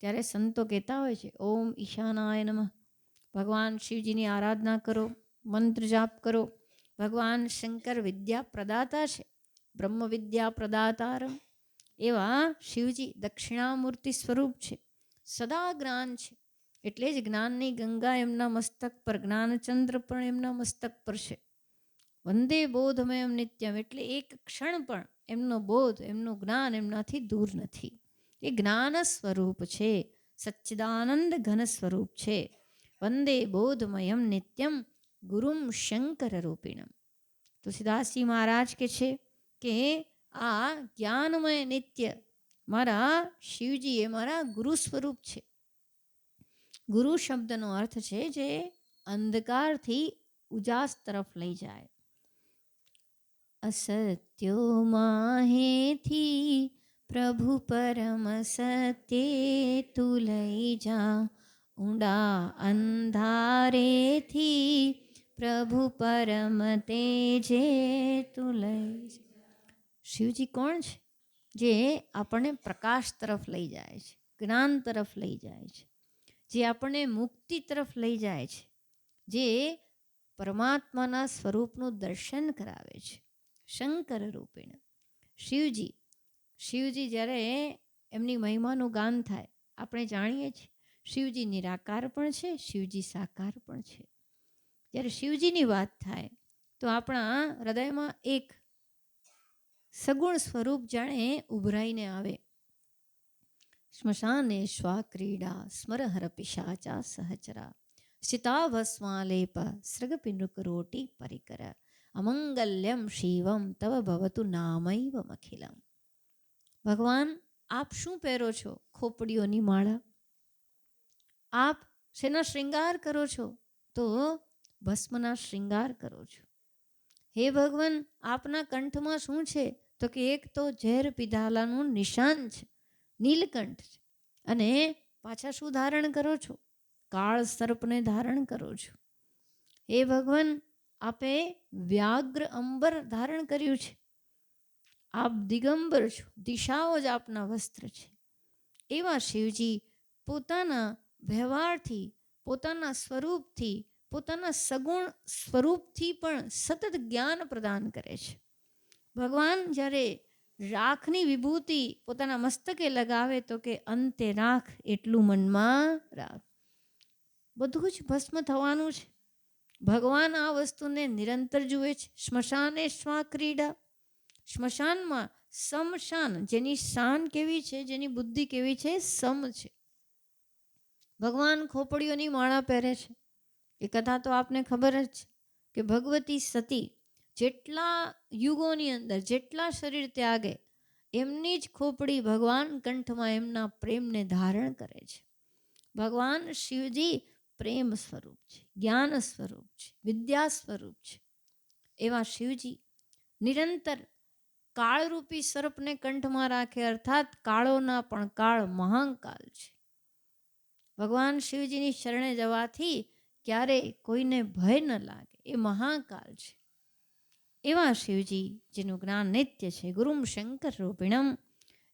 ત્યારે સંતો કહેતા હોય છે ઓમ ઈશાનાય નમઃ, ભગવાન શિવજીની આરાધના કરો, મંત્ર જાપ કરો. ભગવાન શંકર વિદ્યા પ્રદાતા છે, બ્રહ્મ વિદ્યા પ્રદાતારમ. એવા શિવજી દક્ષિણામૂર્તિ સ્વરૂપ છે, સદા જ્ઞાન છે. એટલે જ જ્ઞાનની ગંગા એમના મસ્તક પર, જ્ઞાનચંદ્ર પણ એમના મસ્તક પર છે. વંદે બોધમયમ નિત્યમ એટલે એક ક્ષણ પણ એમનો બોધ, એમનું જ્ઞાન એમનાથી દૂર નથી. એ જ્ઞાન સ્વરૂપ છે, સચ્ચિદાનંદ ઘન સ્વરૂપ છે. વંદે બોધમયમ નિત્યમ ગુરુમ શંકર રૂપિણમ. તુલસીદાસજી મહારાજ કે છે કે આ જ્ઞાનમય નિત્ય મારા શિવજી એ મારા ગુરુ સ્વરૂપ છે. ગુરુ શબ્દનો અર્થ છે જે અંધકારથી ઉજાસ તરફ લઈ જાય. અસત્યો માહેથી પ્રભુ પરમ સત્યે તું લઈ જા, ઊંડા અંધારેથી પ્રભુ પરમ તેજે તું લઈ જા. શિવજી કોણ છે? જે આપણને પ્રકાશ તરફ લઈ જાય છે, જ્ઞાન તરફ લઈ જાય છે, જે આપણને મુક્તિ તરફ લઈ જાય છે, જે પરમાત્માના સ્વરૂપનું દર્શન કરાવે છે. શંકર રૂપિણ શિવજી. શિવજી જ્યારે એમની મહિમાનું ગાન થાય, આપણે જાણીએ છીએ શિવજી નિરાકાર પણ છે, શિવજી સાકાર પણ છે. જ્યારે શિવજીની વાત થાય તો આપણા હૃદયમાં એક સગુણ સ્વરૂપ જાણે ઉભરાઈને આવે. સ્મશાને શ્વા ક્રીડા સ્મરહર પિશાચા સહચરા સ્થિતાભસ્માલેપ સૃગપિનૃકરોટી પરિકર અમંગલ્યમ શિવમ તવ ભવતુ નામૈવ અખિલમ. ભગવાન, આપ શું પહેરો છો? ખોપડીઓની માળા. આપ શેના શ્રૃંગાર કરો છો? તો ભસ્મના શ્રૃંગાર કરો છો. હે ભગવાન, આપના કંઠમાં શું છે? તો કે એક તો ઝેર પીધાલાનું નિશાન છે, નીલકંઠ છે. અને પાછા શું ધારણ કરો છો? કાળ સર્પને ધારણ કરો છો. હે ભગવાન, આપે વ્યાગ્ર અંબર ધારણ કર્યું છે. આપ દિગંબર છો, દિશાઓ જ આપના વસ્ત્ર છે. એવા શિવજી પોતાના વ્યવહારથી, પોતાના સ્વરૂપથી, પોતાના સગુણ સ્વરૂપથી પણ સતત જ્ઞાન પ્રદાન કરે છે. ભગવાન જ્યારે રાખની વિભૂતિ પોતાના મસ્તકે લગાવે તો કે અંતે રાખ એટલું મનમાં રાખ. બધું જ ભસ્મ થવાનું છે. ભગવાન આ વસ્તુને નિરંતર જુએ છે. સ્મશાને શ્વા ક્રીડા. સ્મશાનમાં સમશાન, જેની શાન કેવી છે, જેની બુદ્ધિ કેવી છે, સમ છે. ભગવાન ખોપડીઓની માળા પહેરે છે. એ કથા તો આપને ખબર જ છે કે ભગવતી સતી જેટલા યુગોની અંદર જેટલા શરીર ત્યાગે, એમની જ ખોપડી ભગવાન કંઠમાં એમના પ્રેમને ધારણ કરે છે. ભગવાન શિવજી પ્રેમ સ્વરૂપ છે, જ્ઞાન સ્વરૂપ છે, વિદ્યા સ્વરૂપ છે. એવા શિવજી નિરંતર કાળરૂપી સર્પને કંઠમાં રાખે, અર્થાત કાળોના પણ કાળ મહાકાલ છે. ભગવાન શિવજીની શરણે જવાથી ક્યારેય કોઈને ભય ન લાગે, એ મહાકાલ છે. એવા શિવજી જેનું જ્ઞાન નિત્ય છે. ગુરુમ શંકર રૂપિણમ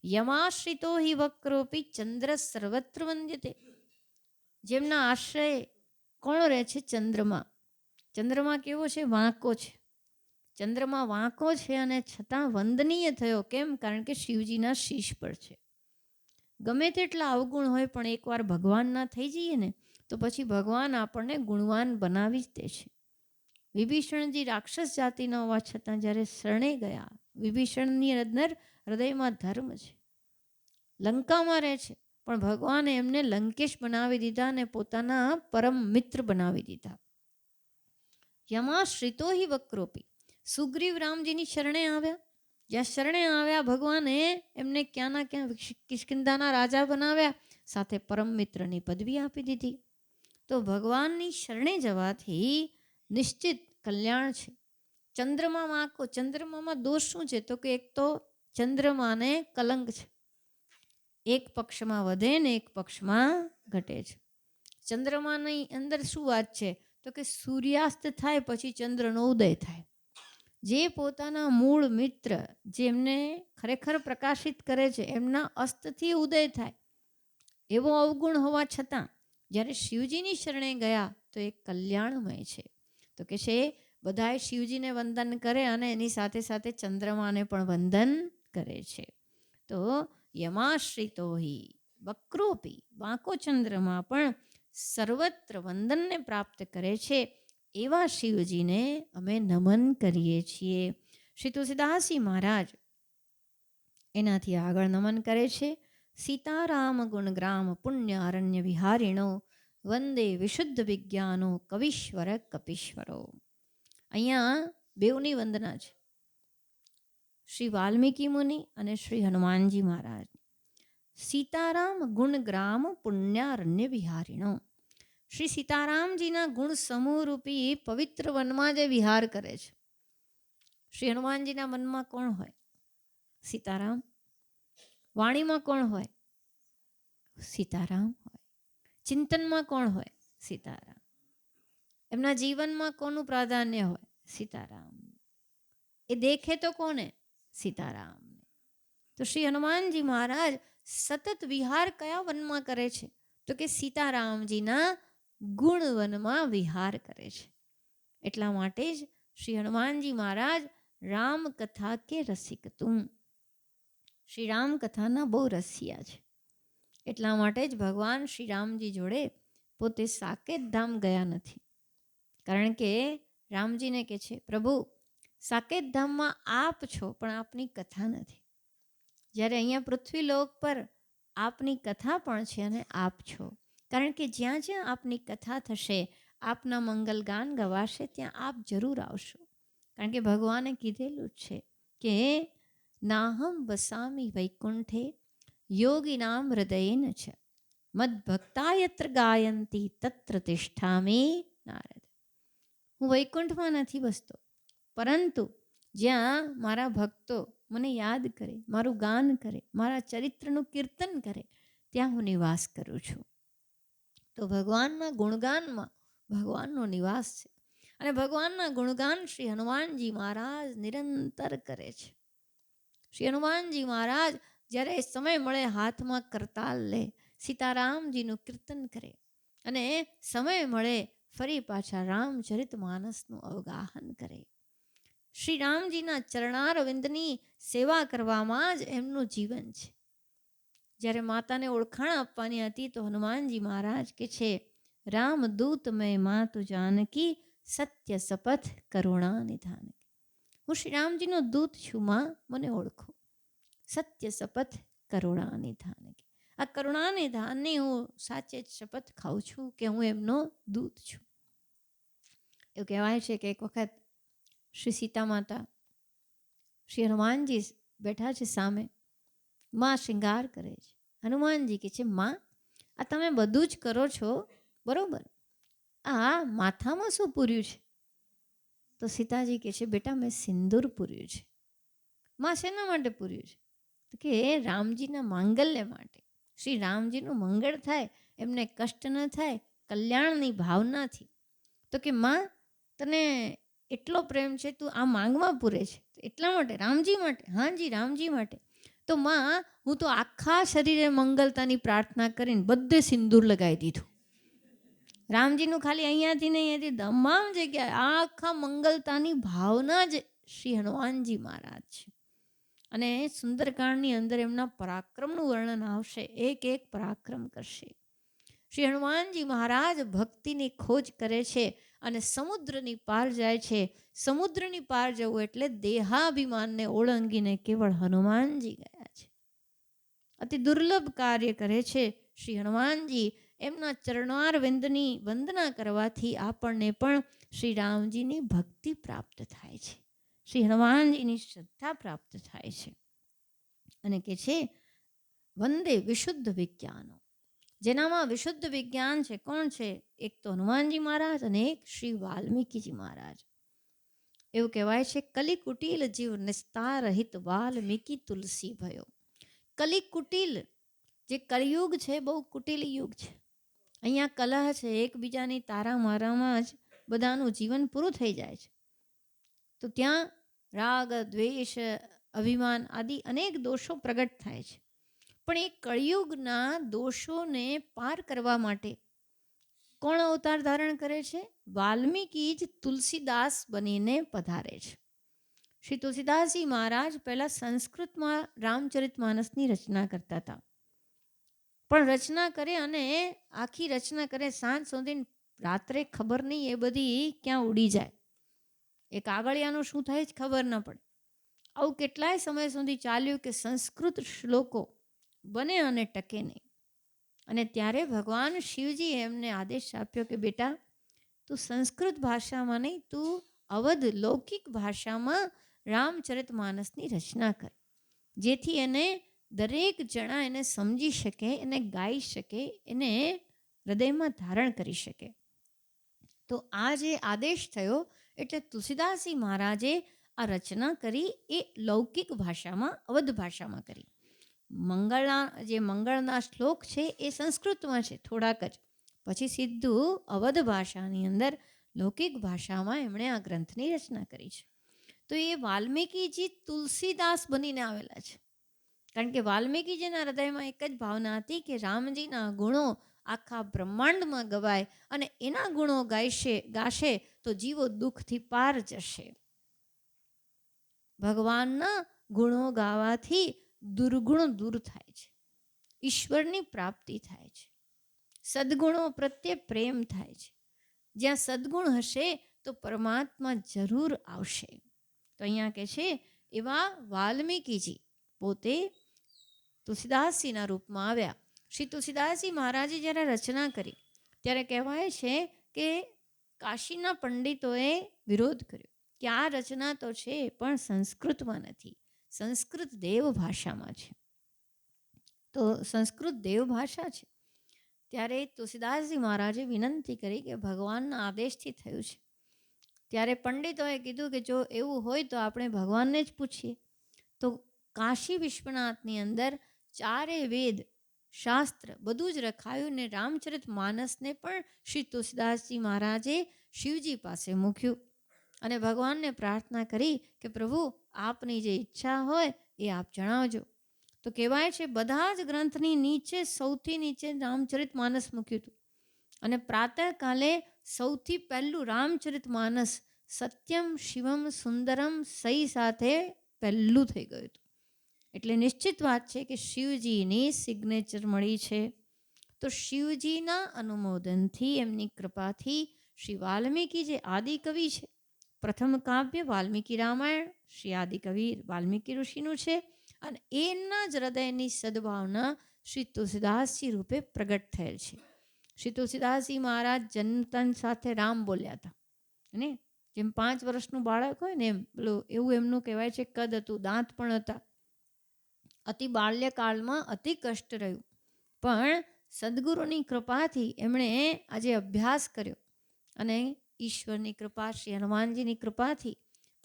યમાશ્રિતો હિ વક્રોપી ચંદ્ર સર્વત્ર વંદ્યતે. જેમના આશ્રય કોણ રહે છે? ચંદ્રમા. ચંદ્રમા કેવો છે? વાંકો છે. ચંદ્રમા વાંકો છે અને છતાં વંદનીય થયો. કેમ? કારણ કે શિવજીના શીશ પર છે. ગમે તેટલા અવગુણ હોય પણ એકવાર ભગવાનના થઈ જઈએ ને તો પછી ભગવાન આપણને ગુણવાન બનાવી જ દે છે. વિભીષણજી રાક્ષસ જાતિના હોવા છતાં જ્યારે શરણે ગયા, વિભીષણની અંદર હૃદયમાં ધર્મ છે, લંકામાં રહે છે, પણ ભગવાને એમને લંકેશ બનાવી દીધા અને પોતાના પરમ મિત્ર બનાવી દીધા. યમાશ્રિતો હિ વક્રોપી. સુગ્રીવ રામજીની શરણે આવ્યા. જ્યાં શરણે આવ્યા ભગવાને એમને ક્યાંના ક્યાં કિષ્કિંધાના રાજા બનાવ્યા, સાથે પરમ મિત્રની પદવી આપી દીધી. તો ભગવાનની શરણે જવાથી નિશ્ચિત કલ્યાણ છે. ચંદ્રમા વાંકો. ચંદ્રમામાં દોષ શું છે? તો કે એક તો ચંદ્રમાને કલંક છે. એક પક્ષમાં વધે ને એક પક્ષમાં ઘટે છે. ચંદ્રમાની અંદર શું વાત છે? તો કે સૂર્યાસ્ત થાય પછી ચંદ્રનો ઉદય થાય. જે પોતાના મૂળ મિત્ર, જેમને ખરેખર પ્રકાશિત કરે છે, એમના અસ્તથી ઉદય થાય, એવો અવગુણ હોવા છતાં જ્યારે શિવજીની શરણે ગયા તો એ કલ્યાણમય છે. તો કે છે બધાએ શિવજીને વંદન કરે અને એની સાથે સાથે ચંદ્રમાને પણ વંદન કરે છે. તો યમાશ્રિતો હિ વક્રોપી. વાંકો ચંદ્રમા પણ સર્વત્ર વંદનને પ્રાપ્ત કરે છે. એવા શિવજીને અમે નમન કરીએ છીએ. શ્રી તુલસીદાસજી મહારાજ એનાથી આગળ નમન કરે છે. સીતારામ ગુણગ્રામ પુણ્ય અરણ્ય વિહારિણો વંદે વિશુદ્ધ વિજ્ઞાનો કવિશ્વર કપીશ્વરો. અહીંયા બેઉની વંદના છે, શ્રી વાલ્મીકી મુનિ અને શ્રી હનુમાનજી મહારાજ. સીતારામ ગુણગ્રામ પુણ્યારણ્ય વિહારિણો. શ્રી સીતારામજીના ગુણ સમૂહરૂપી પવિત્ર વનમાં જે વિહાર કરે છે. શ્રી હનુમાનજીના મનમાં કોણ હોય? સીતારામ. વાણીમાં કોણ હોય? સીતારામ હોય. ચિંતનમાં કોણ હોય? સીતારામ. એમના જીવનમાં કોનું પ્રાધાન્ય હોય? સીતારામ. એ દેખે તો કોને? સીતારામ. તો શ્રી હનુમાનજી મહારાજ સતત વિહાર કયા વનમાં કરે છે? તો કે સીતારામજીના ગુણવનમાં વિહાર કરે છે. એટલા માટે જ શ્રી હનુમાનજી મહારાજ રામકથા કે રસિક તું. શ્રી રામકથાના બહુ રસિયા છે. એટલા માટે જ ભગવાન શ્રી રામજી જોડે પોતે સાકેત ધામ ગયા નથી. કારણ કે રામજીને કહે છે, પ્રભુ સાકેત ધામમાં આપ છો પણ આપની કથા નથી. જ્યારે અહીંયા પૃથ્વીલોક પર આપની કથા પણ છે અને આપ છો. કારણ કે જ્યાં જ્યાં આપની કથા થશે, આપના મંગલગાન ગવાશે, ત્યાં આપ જરૂર આવશો. કારણ કે ભગવાને કીધેલું જ છે કે નાહમ વસામી વૈકુંઠે યોગીનામ હૃદયેન છે મદભક્તા યત્ર ગાયંતી તત્ર તિષ્ઠામિ નારદ. હું વૈકુંઠમાં નથી બસતો, પરંતુ જ્યાં મારા ભક્તો મને યાદ કરે, મારું ગાન કરે, મારા ચરિત્રનું કીર્તન કરે, ત્યાં હું નિવાસ કરું છું. તો ભગવાનના ગુણગાનમાં ભગવાનનો નિવાસ છે. અને ભગવાનના ગુણગાન શ્રી હનુમાનજી મહારાજ નિરંતર કરે છે. શ્રી હનુમાનજી મહારાજ જ્યારે સમય મળે હાથમાં કરતાલ લે, સીતારામજીનું કીર્તન કરે, અને સમય મળે ફરી પાછા રામચરિત માનસનું અવગાહન કરે. શ્રી રામજીના ચરણારવિંદની સેવા કરવામાં જ એમનું જીવન છે. જ્યારે માતાને ઓળખાણ આપવાની હતી તો હનુમાનજી મહારાજ કે છે, રામદૂત મેં માતુ જાનકી સત્ય શપથ કરુણા નિધાન. હું શ્રી રામજીનો દૂત છું, માં મને ઓળખો. સત્ય શપથ કરુણા નિધાન. આ કરુણા નિધાનની હું સાચે જ શપથ ખાઉં છું કે હું એમનો દૂત છું. એવું કહેવાય છે કે એક વખત શ્રી સીતા માતા શ્રી હનુમાનજી બેઠા છે સામે, માં શૃંગાર કરે છે. હનુમાનજી કહે છે, માં આ તમે બધું જ કરો છો બરોબર, આ માથામાં શું પૂર્યું છે? તો સીતાજી કહે છે, બેટા મેં સિંદૂર પૂર્યું છે. માં શેના માટે પૂર્યું છે? તો કે રામજીના માંગલ્ય માટે, શ્રી રામજીનું મંગળ થાય, એમને કષ્ટ ન થાય, કલ્યાણની ભાવનાથી. તો કે માં તને એટલો પ્રેમ છે, તું આ માંગમાં પૂરે છે એટલા માટે, રામજી માટે? હાજી રામજી માટે. તો માં હું તો આખા શરીરે મંગલતાની પ્રાર્થના કરીને બધે સિંદૂર લગાવી દીધું. રામજીનું ખાલી અહીંયાથી નહીં, અહીંયાથી તમામ જગ્યાએ આખા મંગલતાની ભાવના જ શ્રી હનુમાનજી મહારાજ છે. અને સુંદરકાંડની અંદર એમના પરાક્રમનું વર્ણન આવશે, એક એક પરાક્રમ કરશે. શ્રી હનુમાનજી મહારાજ ભક્તિની ખોજ કરે છે અને સમુદ્રની પાર જાય છે. સમુદ્રની પાર જવું એટલે દેહાભિમાનને ઓળંગીને કેવળ હનુમાનજી ગયા છે. અતિ દુર્લભ કાર્ય કરે છે શ્રી હનુમાનજી. એમના ચરણારવિંદની વંદના કરવાથી આપણને પણ શ્રી રામજીની ભક્તિ પ્રાપ્ત થાય છે, શ્રી હનુમાનજીની શ્રદ્ધા પ્રાપ્ત થાય છે. અને કે છે વંદે વિશુદ્ધ વિજ્ઞાનો, જેનામાં વિશુદ્ધ વિજ્ઞાન છે. કોણ છે? એક તો હનુમાનજી મહારાજ અને એક શ્રી વાલ્મીકીજી મહારાજ. એવું કહેવાય છે, કલિકુટિલ જીવ નિસ્તાર હિત વાલ્મીકી તુલસી ભયો. કલિકુટિલ, જે કલયુગ છે બહુ કુટિલ યુગ છે. અહીંયા કલહ છે, એકબીજાની તારા મારામાં જ બધાનું જીવન પૂરું થઈ જાય છે. તો ત્યાં રાગ, દ્વેષ, અભિમાન આદિ અનેક દોષો પ્રગટ થાય છે. પણ એ કળિયુગના દોષોને પાર કરવા માટે કોણ અવતાર ધારણ કરે છે? વાલ્મીકી જ તુલસીદાસ બનીને પધારે છે. શ્રી તુલસીદાસજી મહારાજ પહેલા સંસ્કૃતમાં રામચરિત માનસની રચના કરતા હતા. પણ રચના કરે અને આખી રચના કરે, સાંજ સુધી રાત્રે ખબર નહીં એ બધી ક્યાં ઉડી જાય, એ કાગળિયાનું શું થાય જ ખબર ન પડે. આવું કેટલાય સમય સુધી ચાલ્યું કે સંસ્કૃત શ્લોકો બને અને ટકે નહીં. અને ત્યારે ભગવાન શિવજીએ એમને આદેશ આપ્યો કે બેટા તું સંસ્કૃત ભાષામાં નહીં, તું અવધ લૌકિક ભાષામાં રામચરિત માનસની રચના કર, જેથી એને દરેક જણા એને સમજી શકે, એને ગાઈ શકે, એને હૃદયમાં ધારણ કરી શકે. તો આ જે આદેશ થયો એટલે તુલસીદાસજી મહારાજે આ રચના કરી, એ લૌકિક ભાષામાં, અવધ ભાષામાં કરી. મંગળના શ્લોક છે એ સંસ્કૃતમાં છે થોડાક જ, પછી સીધું અવધ ભાષાની અંદર લૌકિક ભાષામાં એમણે આ ગ્રંથની રચના કરી છે. તો એ વાલ્મીકીજી તુલસીદાસ બનીને આવેલા છે. કારણ કે વાલ્મીકીજીના હૃદયમાં એક જ ભાવના હતી કે રામજીના ગુણો આખા બ્રહ્માંડમાં ગવાય અને એના ગુણો ગાશે તો જીવો દુઃખથી પાર જશે. ભગવાનના ગુણો ગાવાથી દુર્ગુણ દૂર થાય છે, ઈશ્વરની પ્રાપ્તિ થાય છે, સદગુણો પ્રત્યે પ્રેમ થાય છે. જ્યાં સદગુણ હશે તો પરમાત્મા જરૂર આવશે. તો અહીંયા કહે છે એવા વાલ્મીકીજી પોતે તુલસીદાસજીના રૂપમાં આવ્યા. શ્રી તુલસીદાસજી મહારાજે જ્યારે રચના કરી ત્યારે કહેવાય છે કે કાશીના પંડિતોએ વિરોધ કર્યો કે આ રચના તો છે પણ સંસ્કૃતમાં નથી, સંસ્કૃત દેવ ભાષામાં છે. તો સંસ્કૃત દેવ ભાષા છે. ત્યારે તુલસીદાસજી મહારાજે વિનંતી કરી કે ભગવાનના આદેશથી થયું છે. ત્યારે પંડિતોએ કીધું કે જો એવું હોય તો આપણે ભગવાનને જ પૂછીએ. તો કાશી વિશ્વનાથની અંદર 4 વેદ શાસ્ત્ર બધું જ રખાયું ને રામચરિત માનસને પણ શ્રી તુલસીદાસજી મહારાજે શિવજી પાસે મૂક્યું અને ભગવાનને પ્રાર્થના કરી કે પ્રભુ આપની જે ઈચ્છા હોય એ આપ જણાવજો. તો કહેવાય છે બધા જ ગ્રંથની નીચે સૌથી નીચે રામચરિત માનસ મૂક્યું હતું અને પ્રાતઃકાલે સૌથી પહેલું રામચરિત માનસ સત્યમ શિવમ સુંદરમ સઈ સાથે પહેલું થઈ ગયું હતું. એટલે નિશ્ચિત વાત છે કે શિવજીની સિગ્નેચર મળી છે. તો શિવજીના અનુમોદનથી એમની કૃપાથી શ્રી વાલ્મીકી જે આદિકવિ છે, પ્રથમ કાવ્ય વાલ્મીકી રામાયણ શ્રી આદિકવિ વાલ્મીકી ઋષિનું છે અને એમના જ હૃદયની સદભાવના શ્રી તુલસીદાસજી રૂપે પ્રગટ થયેલ છે. શ્રી તુલસીદાસજી મહારાજ જન્મતન સાથે રામ બોલ્યા હતા ને, જેમ 5 વર્ષનું બાળક હોય ને એમ પેલું એવું એમનું કહેવાય છે કદ હતું, દાંત પણ હતા. અતિ બાલ્યકાળમાં અતિ કષ્ટ રહ્યું પણ સદગુરુની કૃપાથી એમણે આજે અભ્યાસ કર્યો અને ઈશ્વરની કૃપા શ્રી હનુમાનજીની કૃપાથી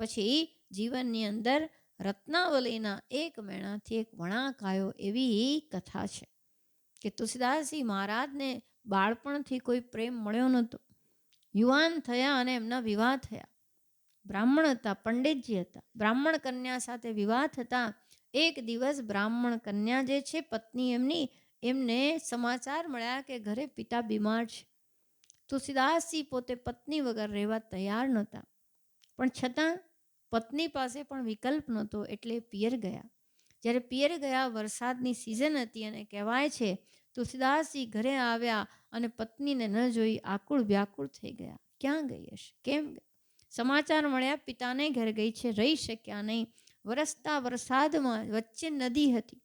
પછી જીવનની અંદર રત્નાવલીના એક મેણાથી એક વણાક આવ્યો. એવી કથા છે કે તુલસીદાસજી મહારાજને બાળપણથી કોઈ પ્રેમ મળ્યો નહોતો. યુવાન થયા અને એમના વિવાહ થયા. બ્રાહ્મણ હતા, પંડિતજી હતા, બ્રાહ્મણ કન્યા સાથે વિવાહ થતા એક દિવસ બ્રાહ્મણ કન્યા જે છે પત્ની એમની, એમને સમાચાર મળ્યા કે ઘરે પિતા બીમાર છે. તુલસીદાસજી પોતે પત્ની વગર રહેવા તૈયાર નહોતા પણ છતાં પત્ની પાસે પણ વિકલ્પ નહોતો એટલે પિયર ગયા. જ્યારે પિયર ગયા વરસાદની સિઝન હતી અને કહેવાય છે તુલસીદાસજી ઘરે આવ્યા અને પત્નીને ન જોઈ આકુળ વ્યાકુળ થઈ ગયા. ક્યાં ગઈ હશે, કેમ ગઈ? સમાચાર મળ્યા પિતાને ઘરે ગઈ છે, રહી શક્યા નહીં. વરસતા વરસાદમાં વચ્ચે નદી હતી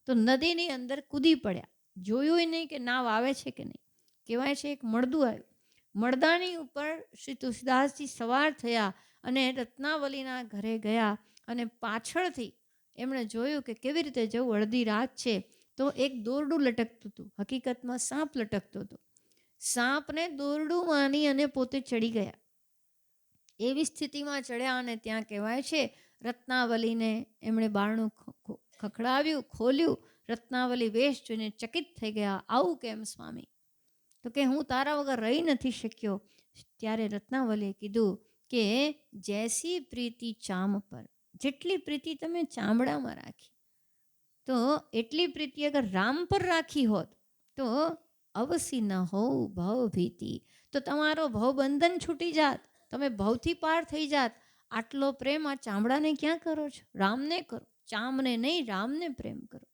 તો નદીની અંદર કૂદી પડ્યા. જોયું નહીં કે નાવ આવે છે કે નહીં. કહેવાય છે એક મળદું આવ્યું, મળદાની ઉપર શ્રી તુલસીદાસજી સવાર થયા અને રત્નાવલીના ઘરે ગયા અને પાછળથી એમણે જોયું કે કેવી રીતે જવું, અડધી રાત છે તો એક દોરડું લટકતું હતું. હકીકતમાં સાપ લટકતો હતો. સાપને દોરડું માની અને પોતે ચડી ગયા. એવી સ્થિતિમાં ચડ્યા અને ત્યાં કહેવાય છે રત્નાવલીને એમણે બારણું ખખડાવ્યું, ખોલ્યું. રત્નાવલી વેશ જોઈને ચકિત થઈ ગયા. આવું કેમ સ્વામી? તો કે હું તારા વગર રહી નથી શક્યો. ત્યારે રત્નાવલીએ કીધું કે જૈસી પ્રીતિ ચામ પર, જેટલી પ્રીતિ તમે ચામડામાં રાખી તો એટલી પ્રીતિ અગર રામ પર રાખી હોત તો અવસી ન હો ભવ ભીતિ, તો તમારો ભવબંધન છૂટી જાત, તમે ભવથી પાર થઈ જાત. આટલો પ્રેમ આ ચામડાને ક્યાં કરો છો? રામને કરો. ચામને નહીં, રામને પ્રેમ કરો.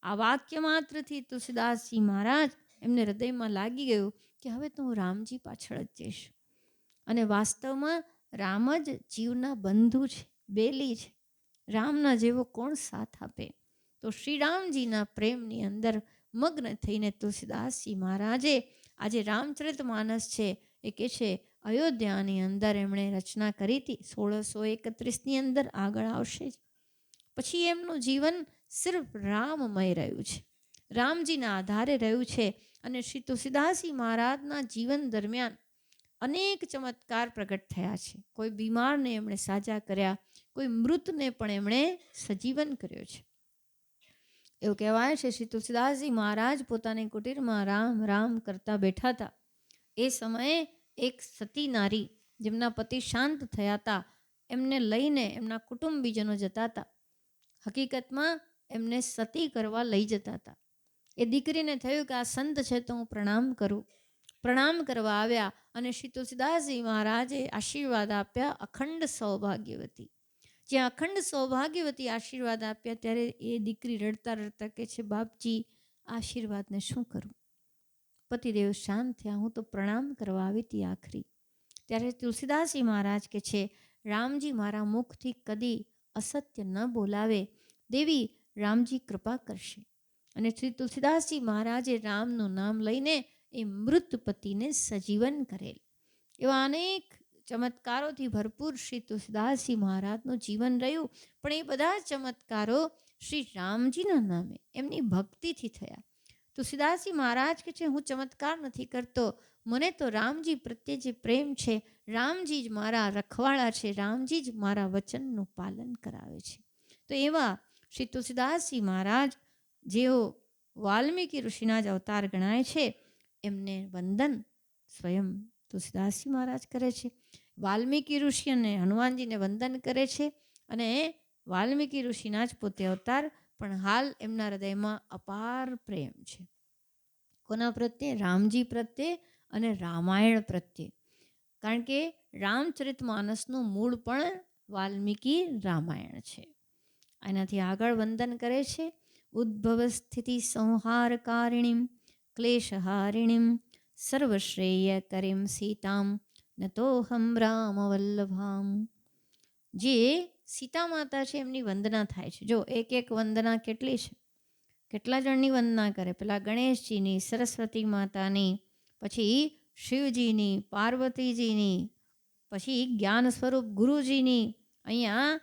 આ વાક્ય માત્રથી તુલસીદાસજી મહારાજ એમને હૃદયમાં લાગી ગયું કે હવે તો હું રામજી પાછળ જ જઈશ. અને વાસ્તવમાં રામ જ જીવના બંધુ છે, બેલી છે. રામના જેવો કોણ સાથ આપે? તો શ્રીરામજીના પ્રેમની અંદર મગ્ન થઈને તુલસીદાસજી મહારાજે આજે રામચરિત માનસ છે એ કે છે અયોધ્યાની અંદર એમણે રચના કરી હતી. 1631ની અંદર આગળ આવશે જ. પછી એમનું જીવન સિર્ફ રામમય રહ્યું છે, રામજીના આધારે રહ્યું છે. અને શ્રી તુલસીદાસજી મહારાજના જીવન દરમિયાન અનેક ચમત્કાર પ્રગટ થયા છે. કોઈ બીમારને એમણે સાજા કર્યા, કોઈ મૃતને પણ એમણે સજીવન કર્યો છે. એવું કહેવાય છે શ્રી તુલસીદાસજી મહારાજ પોતાની કુટીરમાં રામ રામ કરતા બેઠા હતા. એ સમયે એક સતી નારી જેમના પતિ શાંત થયા હતા એમને લઈને એમના કુટુંબીજનો જતા હતા. હકીકતમાં એમને સતી કરવા લઈ જતા હતા. એ દીકરીને થયું કે આ સંત છે તો હું પ્રણામ કરું. પ્રણામ કરવા આવ્યા અને શ્રી તુલસીદાસજી મહારાજે આશીર્વાદ આપ્યા અખંડ સૌભાગ્યવતી. જ્યાં અખંડ સૌભાગ્યવતી આશીર્વાદ આપ્યા ત્યારે એ દીકરી રડતા રડતા કહે છે બાપજી આશીર્વાદને શું કરું? પતિદેવ શાંત થયા. હું તો પ્રણામ કરવા આવી હતી આખરી. ત્યારે તુલસીદાસજી મહારાજ કે છે, રામજી મારા મુખથી કદી અસત્ય ન બોલાવે, દેવી રામજી કૃપા કરશે. અને શ્રી તુલસીદાસજી મહારાજે રામનું નામ લઈને એ મૃત પતિને સજીવન કરેલ. એવા અનેક ચમત્કારોથી ભરપૂર શ્રી તુલસીદાસજી મહારાજનું જીવન રહ્યું. પણ એ બધા ચમત્કારો શ્રી રામજીના નામે એમની ભક્તિથી થયા. તુલસીદાસજી મહારાજ કે છે, હું ચમત્કાર નથી કરતો, મને તો રામજી પ્રત્યે જે પ્રેમ છે, રામજી જ મારા રખવાળા છે, રામજી જ મારા વચનનું પાલન કરાવે છે. તો એવા શ્રી તુલસીદાસજી મહારાજ જેઓ વાલ્મીકી ઋષિના જ અવતાર ગણાય છે, એમને વંદન સ્વયં તુલસીદાસજી મહારાજ કરે છે. વાલ્મીકી ઋષિ અને હનુમાનજીને વંદન કરે છે. અને વાલ્મીકી ઋષિના જ પોતે અવતાર, પણ હાલ એમના હૃદયમાં અપાર પ્રેમ છે. કોના પ્રત્યે? રામજી પ્રત્યે અને રામાયણ પ્રત્યે. કારણ કે રામચરિતમાનસનું મૂળ પણ વાલ્મીકી રામાયણ છે. આનાથી આગળ વંદન કરે છે, ઉદ્ભવ સ્થિતિ સંહારકારિણીમ ક્લેશહારિણીમ સર્વશ્રેય કરીમ સીતામ નતોહમ રામ વલ્લભામ. જે સીતા માતા છે એમની વંદના થાય છે. જો એક એક વંદના કેટલી છે, કેટલા જણની વંદના કરે? પેલા ગણેશજીની, સરસ્વતી માતાની, પછી શિવજીની, પાર્વતીજીની, પછી જ્ઞાન સ્વરૂપ ગુરુજીની, અહીંયા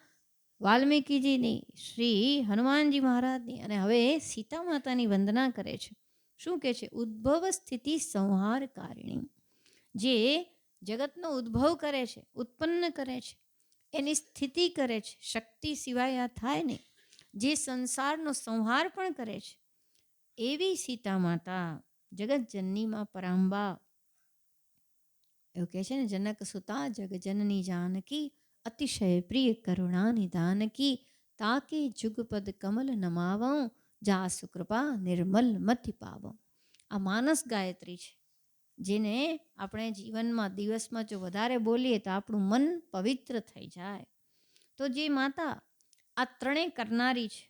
વાલ્મીકીજીની, શ્રી હનુમાનજી મહારાજની, અને હવે સીતા માતાની વંદના કરે છે. શું કહે છે? ઉદ્ભવ સ્થિતિ સંહારકારિણી. જે જગતનો ઉદ્ભવ કરે છે, ઉત્પન્ન કરે છે, એની સ્થિતિ કરે છે, શક્તિ સિવાય આ થાય નહીં. જે સંસારનો સંહાર પણ કરે છે, એવી સીતા માતા જગતજનનીમાં પરાંબા. એવું કહે છે ને, જનક સુતા જગજનની જાનકી અતિશય પ્રિય કરુણા નિદાનકી તાકે જુગપદ કમલ નમાવં જાસુ કૃપા નિર્મલ મતિ પાવં. આ માનસ ગાયત્રી છે, જેને આપણે જીવનમાં દિવસમાં જો વધારે બોલીએ તો આપણું મન પવિત્ર થઈ જાય. તો જે માતા આ ત્રણેય કરનારી છે,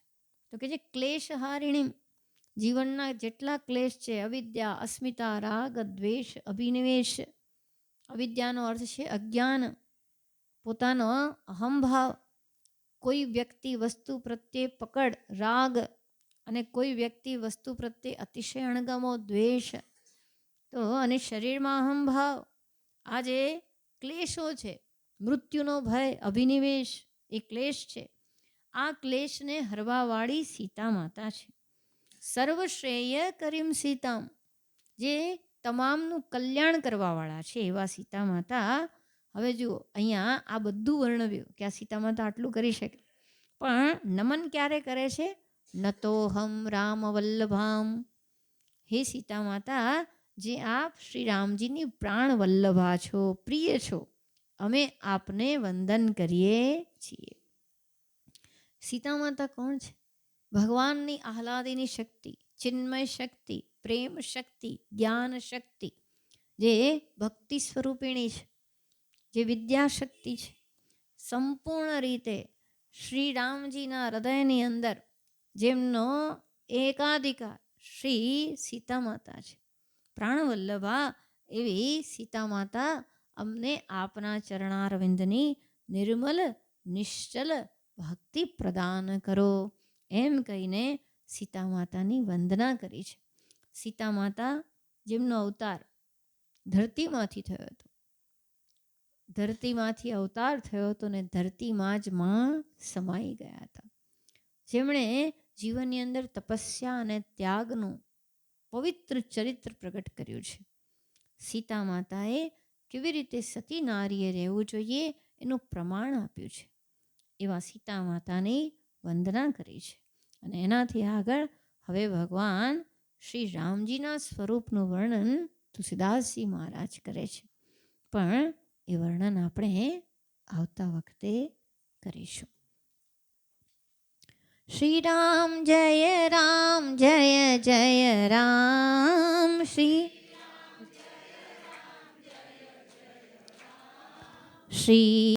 તો કે જે ક્લેશહારિણી, જીવનના જેટલા ક્લેશ છે, અવિદ્યા, અસ્મિતા, રાગ, દ્વેષ, અભિનિવેશ. અવિદ્યાનો અર્થ છે અજ્ઞાન, પોતાનો અહંભાવ, કોઈ વ્યક્તિ વસ્તુ પ્રત્યે પકડ રાગ, અને કોઈ વ્યક્તિ વસ્તુ પ્રત્યે અતિશય અણગમો દ્વેષ, તો અને શરીરમાં અહંભાવ. આ જે ક્લેશો છે, મૃત્યુનો ભય, અભિનિવેશ, એ ક્લેશ છે. આ ક્લેશને હરવાવાળી સીતા માતા છે. સર્વશ્રેય કરીમ સીતામ, જે તમામનું કલ્યાણ કરવાવાળા છે એવા સીતા માતા. હવે જુઓ, અહીંયા આ બધું વર્ણવ્યું કે આ સીતા માતા આટલું કરી શકે, પણ નમન ક્યારે કરે છે? નતોહમ રામ વલ્લભામ. હે સીતા માતા, જે આપ શ્રી રામજીની પ્રાણ વલ્લભા છો, પ્રિય છો, અમે આપને વંદન કરીએ છીએ. સીતા માતા કોણ છે? ભગવાનની આહલાદિની શક્તિ, ચિન્મય શક્તિ, પ્રેમ શક્તિ, જ્ઞાન શક્તિ, જે ભક્તિ સ્વરૂપિણી છે, જે વિદ્યાશક્તિ છે. સંપૂર્ણ રીતે શ્રી રામજીના હૃદયની અંદર જેમનો એકાધિકાર શ્રી સીતા માતા છે. પ્રાણવલ્લભા એવી સીતા માતા, અમને આપના ચરણારવિંદની નિર્મલ નિશ્ચલ ભક્તિ પ્રદાન કરો, એમ કહીને સીતા માતાની વંદના કરી છે. સીતા માતા જેમનો અવતાર ધરતીમાંથી થયો હતો, ધરતીમાંથી અવતાર થયો હતો ને ધરતીમાં જ માં સમાઈ ગયા હતા. જેમણે જીવનની અંદર તપસ્યા અને ત્યાગનું પવિત્ર ચરિત્ર પ્રગટ કર્યું છે. સીતા માતાએ કેવી રીતે સતી નારીએ રહેવું જોઈએ એનું પ્રમાણ આપ્યું છે. એવા સીતા માતાની વંદના કરી છે. અને એનાથી આગળ હવે ભગવાન શ્રી રામજીના સ્વરૂપનું વર્ણન તુલસીદાસજી મહારાજ કરે છે. પણ એ વર્ણન આપણે આવતા વખતે કરીશું. શ્રી રામ જય રામ જય જય રામ. શ્રી